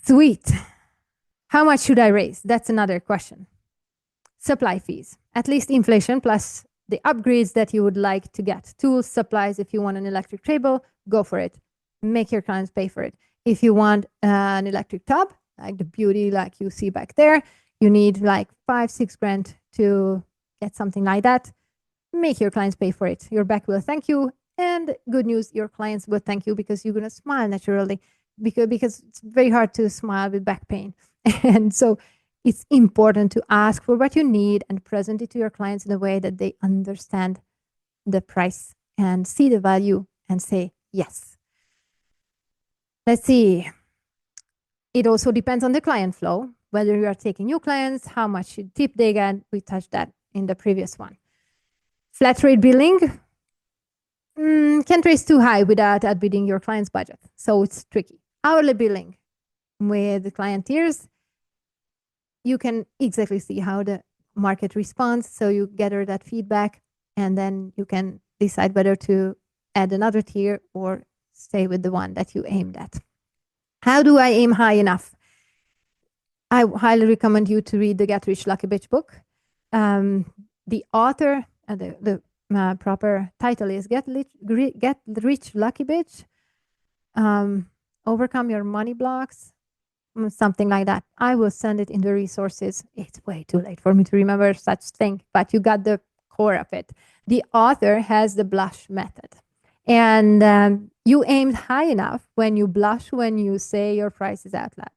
Sweet. How much should I raise? That's another question. Supply fees, at least inflation plus the upgrades that you would like to get. Tools, supplies, if you want an electric table, go for it. Make your clients pay for it. If you want an electric tub, like the beauty like you see back there, you need like $5-6 grand to get something like that. Make your clients pay for it. Your back will thank you. And good news, your clients will thank you because you're going to smile naturally, because it's very hard to smile with back pain. And so it's important to ask for what you need and present it to your clients in a way that they understand the price and see the value and say yes. Let's see. It also depends on the client flow, whether you are taking new clients, how much tip they get. We touched that in the previous one. Flat rate billing can't raise too high without outbidding your client's budget. So it's tricky. Hourly billing with the client tiers, you can exactly see how the market responds. So you gather that feedback, and then you can decide whether to add another tier or stay with the one that you aimed at. How do I aim high enough? I highly recommend you to read the Get Rich Lucky Bitch book. The author, the proper title is Get Rich Lucky Bitch, Overcome Your Money Blocks, something like that. I will send it in the resources. It's way too late for me to remember such thing, but you got the core of it. The author has the blush method. And you aimed high enough when you blush when you say your prices out loud.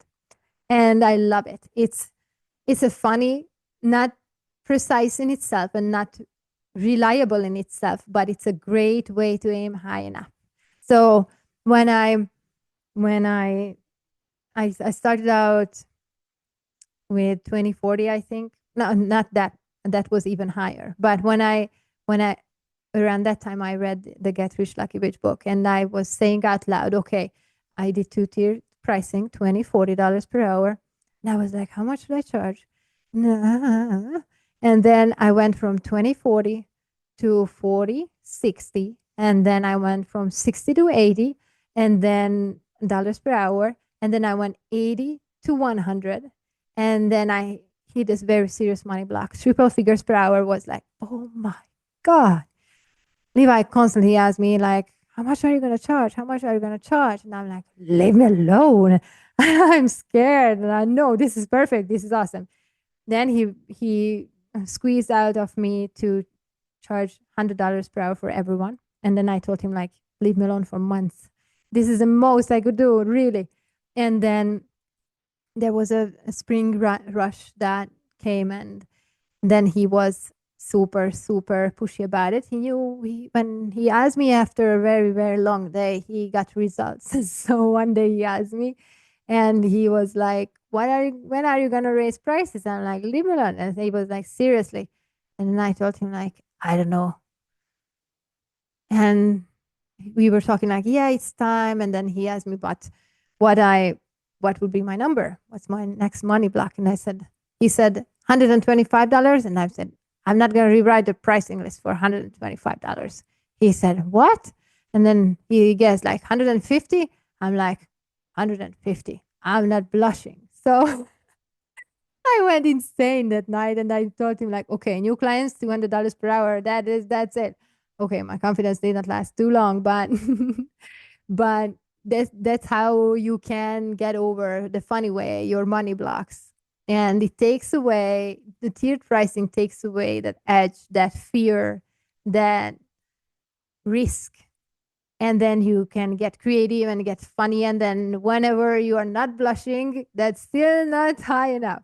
And I love it. It's a funny, not precise in itself and not reliable in itself, but it's a great way to aim high enough. So when I started out with 2040, I think. No, not that. That was even higher. But when I around that time I read the Get Rich Lucky Bitch book, and I was saying out loud, okay, I did two-tier pricing, $20, $40 per hour. And I was like, how much should I charge? Nah. And then I went from 2040 to 40, 60. And then I went from 60 to 80, and then dollars per hour. And then I went 80 to 100. And then I hit this very serious money block. Triple figures per hour was like, oh my God. Levi constantly asked me, like, how much are you going to charge? How much are you going to charge? And I'm like, leave me alone. I'm scared. And I know this is perfect. This is awesome. Then he squeezed out of me to charge $100 per hour for everyone. And then I told him, like, leave me alone for months. This is the most I could do, really. And then there was a spring rush that came, and then he was super, super pushy about it. He knew when he asked me after a very, very long day, he got results. So one day he asked me, and he was like, when are you going to raise prices? I'm like, leave me alone. And he was like, seriously. And then I told him, like, I don't know. And we were talking like, yeah, it's time. And then he asked me, but what would be my number? What's my next money block? And he said $125. And I said, I'm not going to rewrite the pricing list for $125. He said, what? And then he guessed like 150. I'm like, 150. I'm not blushing. So I went insane that night, and I told him, like, okay, new clients, $200 per hour. That's it. Okay, my confidence did not last too long, but but that's how you can get over the funny way your money blocks. And it takes away, the tiered pricing takes away that edge, that fear, that risk. And then you can get creative and get funny. And then whenever you are not blushing, that's still not high enough.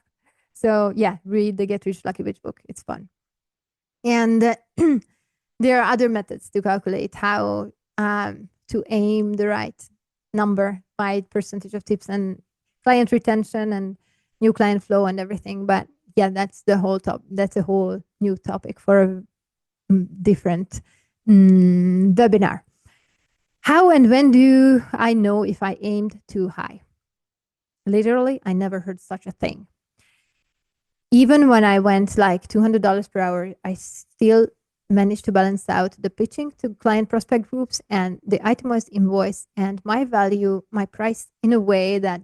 So yeah, read the Get Rich Lucky Bitch book. It's fun. And there are other methods to calculate how to aim the right number by percentage of tips and client retention and new client flow and everything. But yeah, that's the whole top. That's a whole new topic for a different webinar. How and when do I know if I aimed too high? Literally, I never heard such a thing. Even when I went like $200 per hour, I still managed to balance out the pitching to client prospect groups and the itemized invoice and my value, my price in a way that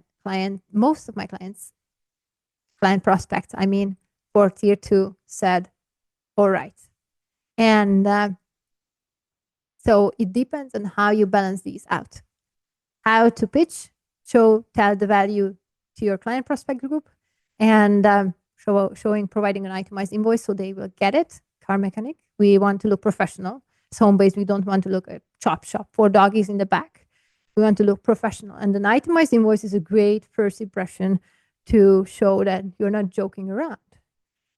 most of my client prospects, I mean, for tier 2 said, all right. And so it depends on how you balance these out. How to pitch, tell the value to your client prospect group, and providing an itemized invoice so they will get it. Car mechanic, we want to look professional. It's home-based, we don't want to look at chop shop for doggies in the back. We want to look professional. And an itemized invoice is a great first impression to show that you're not joking around.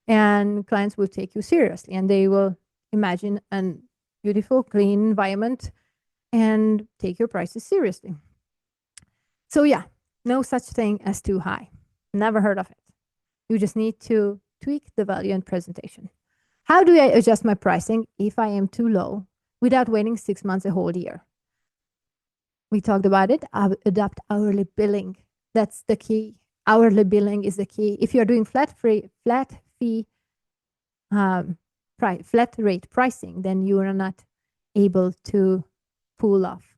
And clients will take you seriously, and they will imagine a beautiful, clean environment and take your prices seriously. So yeah, no such thing as too high. Never heard of it. You just need to tweak the value and presentation. How do I adjust my pricing if I am too low without waiting 6 months, a whole year? We talked about it. Adopt hourly billing. That's the key. Hourly billing is the key. If you're doing flat rate pricing, then you are not able to pull off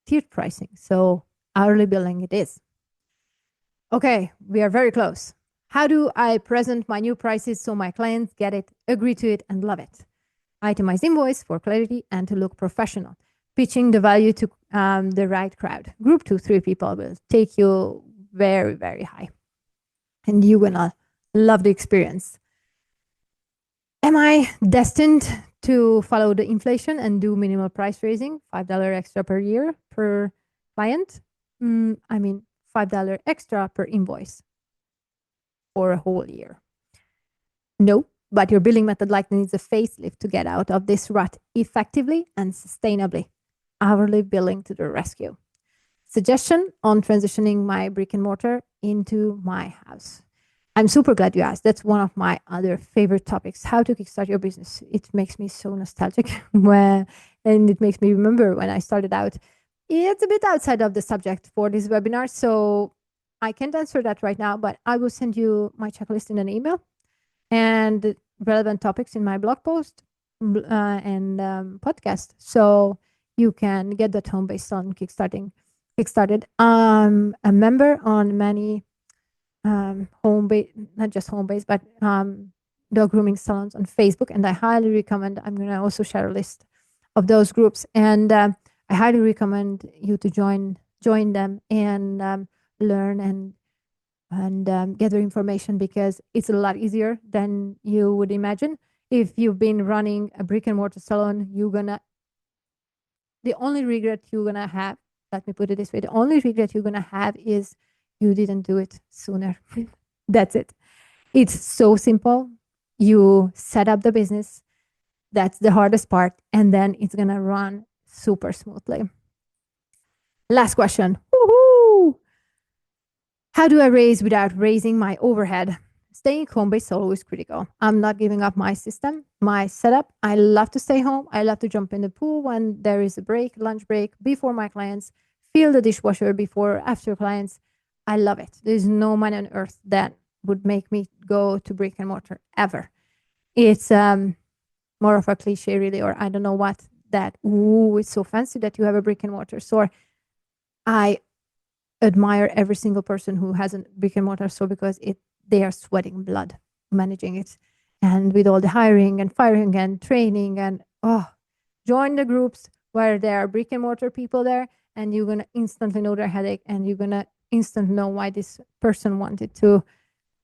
tiered pricing. So hourly billing it is. Okay, we are very close. How do I present my new prices so my clients get it, agree to it, and love it? Itemized invoice for clarity and to look professional. Pitching the value to the right crowd. Group 2, 3 people will take you very, very high. And you're gonna love the experience. Am I destined to follow the inflation and do minimal price raising? $5 extra per year per client? I mean, $5 extra per invoice for a whole year. No, but your billing method likely needs a facelift to get out of this rut effectively and sustainably. Hourly billing to the rescue. Suggestion on transitioning my brick and mortar into my house. I'm super glad you asked. That's one of my other favorite topics, how to kickstart your business. It makes me so nostalgic and it makes me remember when I started out. It's a bit outside of the subject for this webinar, so I can't answer that right now, but I will send you my checklist in an email and relevant topics in my blog post and podcast. So you can get that home based on Kickstarted. A member on many home base, not just home base, but dog grooming salons on Facebook, and I highly recommend. I'm going to also share a list of those groups, and I highly recommend you to join them and learn and gather information, because it's a lot easier than you would imagine. If you've been running a brick and mortar salon, the only regret you're gonna have, let me put it this way, the only regret you're gonna have is you didn't do it sooner. That's it. It's so simple. You set up the business. That's the hardest part. And then it's gonna run super smoothly. Last question. Woohoo! How do I raise without raising my overhead? Staying home-based solo is critical. I'm not giving up my system, my setup. I love to stay home. I love to jump in the pool when there is a break, lunch break, before my clients, fill the dishwasher before, after clients. I love it. There's no money on earth that would make me go to brick and mortar ever. It's more of a cliche, really, or I don't know what, that, ooh, it's so fancy that you have a brick and mortar store. I admire every single person who has a brick and mortar store, because they are sweating blood managing it, and with all the hiring and firing and training, and join the groups where there are brick and mortar people there, and you're gonna instantly know their headache, and you're gonna instantly know why this person wanted to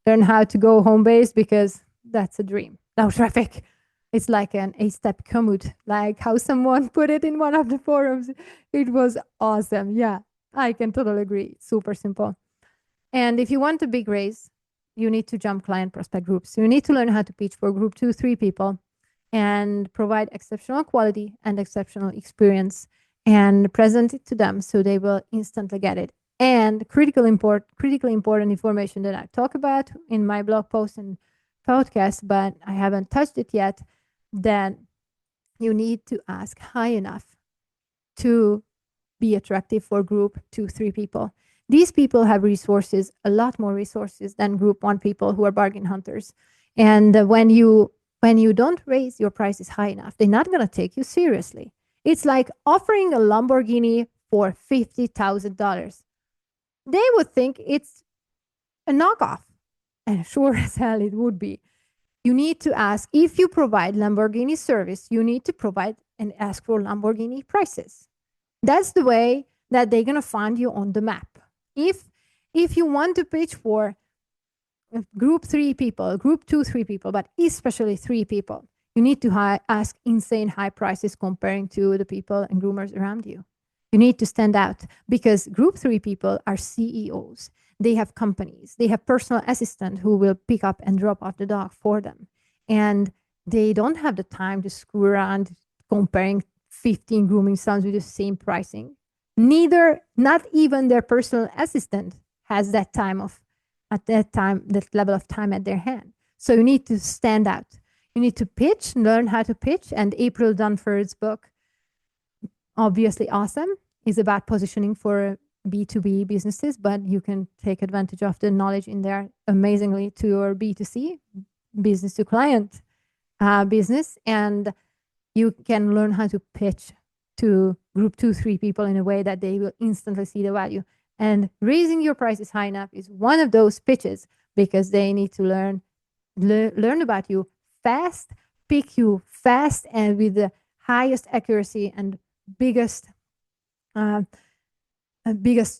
learn how to go home base, because that's a dream. No traffic. It's like an 8-step commute, like how someone put it in one of the forums. It was awesome. Yeah, I can totally agree. Super simple. And if you want a big raise, you need to jump client prospect groups. You need to learn how to pitch for group 2-3 people and provide exceptional quality and exceptional experience and present it to them so they will instantly get it. And critically important information that I talk about in my blog post and podcast, but I haven't touched it yet, that you need to ask high enough to be attractive for group 2-3 people. These people have resources, a lot more resources than group 1 people who are bargain hunters. And when you don't raise your prices high enough, they're not going to take you seriously. It's like offering a Lamborghini for $50,000. They would think it's a knockoff. And sure as hell it would be. You need to ask, if you provide Lamborghini service, you need to provide and ask for Lamborghini prices. That's the way that they're going to find you on the map. If you want to pitch for group 3 people, group 2-3 people, but especially 3 people, you need to ask insane high prices comparing to the people and groomers around you. You need to stand out, because group 3 people are CEOs. They have companies. They have personal assistant who will pick up and drop off the dog for them. And they don't have the time to screw around comparing 15 grooming salons with the same pricing. Not even their personal assistant has that that level of time at their hand. So you need to stand out. You need to pitch, learn how to pitch. And April Dunford's book, obviously awesome, is about positioning for B2B businesses, but you can take advantage of the knowledge in there amazingly to your B2C, business to client business. And you can learn how to pitch to group 2-3 people in a way that they will instantly see the value. And raising your prices high enough is one of those pitches, because they need to learn about you fast, pick you fast, and with the highest accuracy and biggest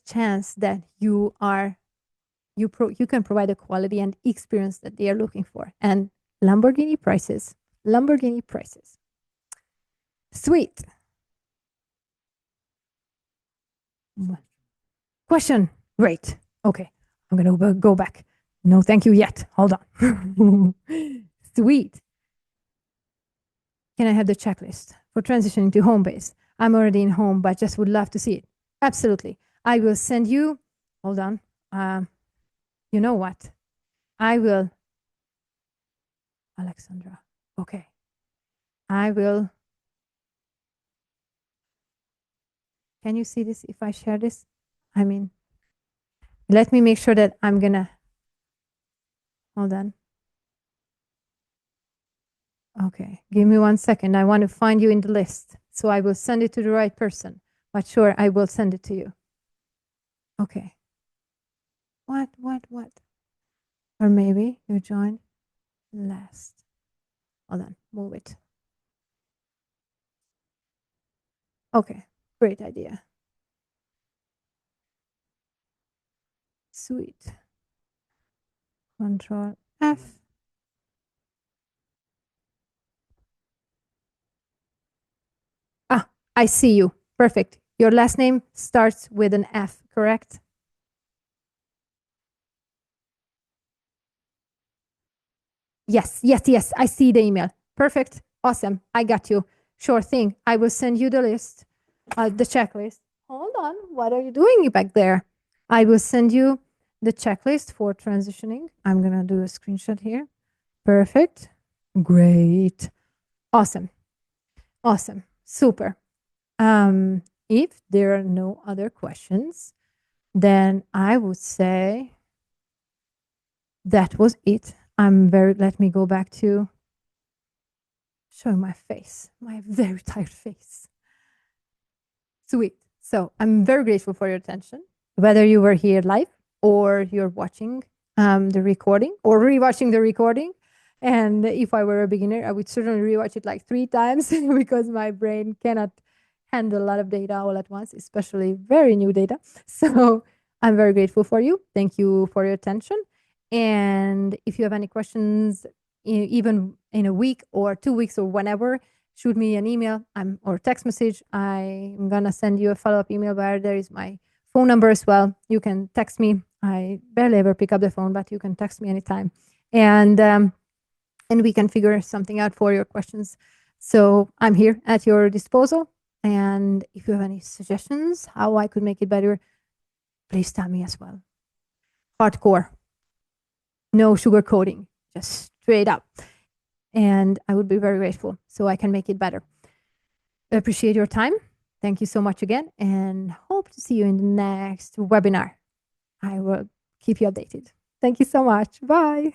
chance that you can provide the quality and experience that they are looking for. And Lamborghini prices. Sweet. Question. Great. Okay. I'm going to go back. No, thank you yet. Hold on. Sweet. Can I have the checklist for transitioning to home base? I'm already in home, but just would love to see it. Absolutely. I will send you, hold on. You know what? I will, Alexandra. Okay. I will. Can you see this if I share this? I mean, let me make sure that I'm gonna, hold on. Okay, give me 1 second. I want to find you in the list. So I will send it to the right person. But sure, I will send it to you. Okay. What? Or maybe you joined last. Hold on, move it. Okay, great idea. Sweet. Control F. Ah, I see you. Perfect. Your last name starts with an F, correct? Yes. I see the email. Perfect. Awesome. I got you. Sure thing. I will send you the list, the checklist. Hold on. What are you doing back there? I will send you the checklist for transitioning. I'm going to do a screenshot here. Perfect. Great. Awesome. Super. If there are no other questions, then I would say that was it. Let me go back to showing my face, my very tired face. Sweet. So I'm very grateful for your attention, whether you were here live or you're watching the recording or rewatching the recording. And if I were a beginner, I would certainly rewatch it like 3 times because my brain cannot handle a lot of data all at once, especially very new data. So I'm very grateful for you. Thank you for your attention. And if you have any questions, even in a week or 2 weeks or whenever, shoot me an email or text message. I'm going to send you a follow-up email where there is my phone number as well. You can text me. I barely ever pick up the phone, but you can text me anytime. And we can figure something out for your questions. So I'm here at your disposal. And if you have any suggestions how I could make it better, please tell me as well. Hardcore. No sugarcoating. Just straight up. And I would be very grateful so I can make it better. I appreciate your time. Thank you so much again and hope to see you in the next webinar. I will keep you updated. Thank you so much. Bye.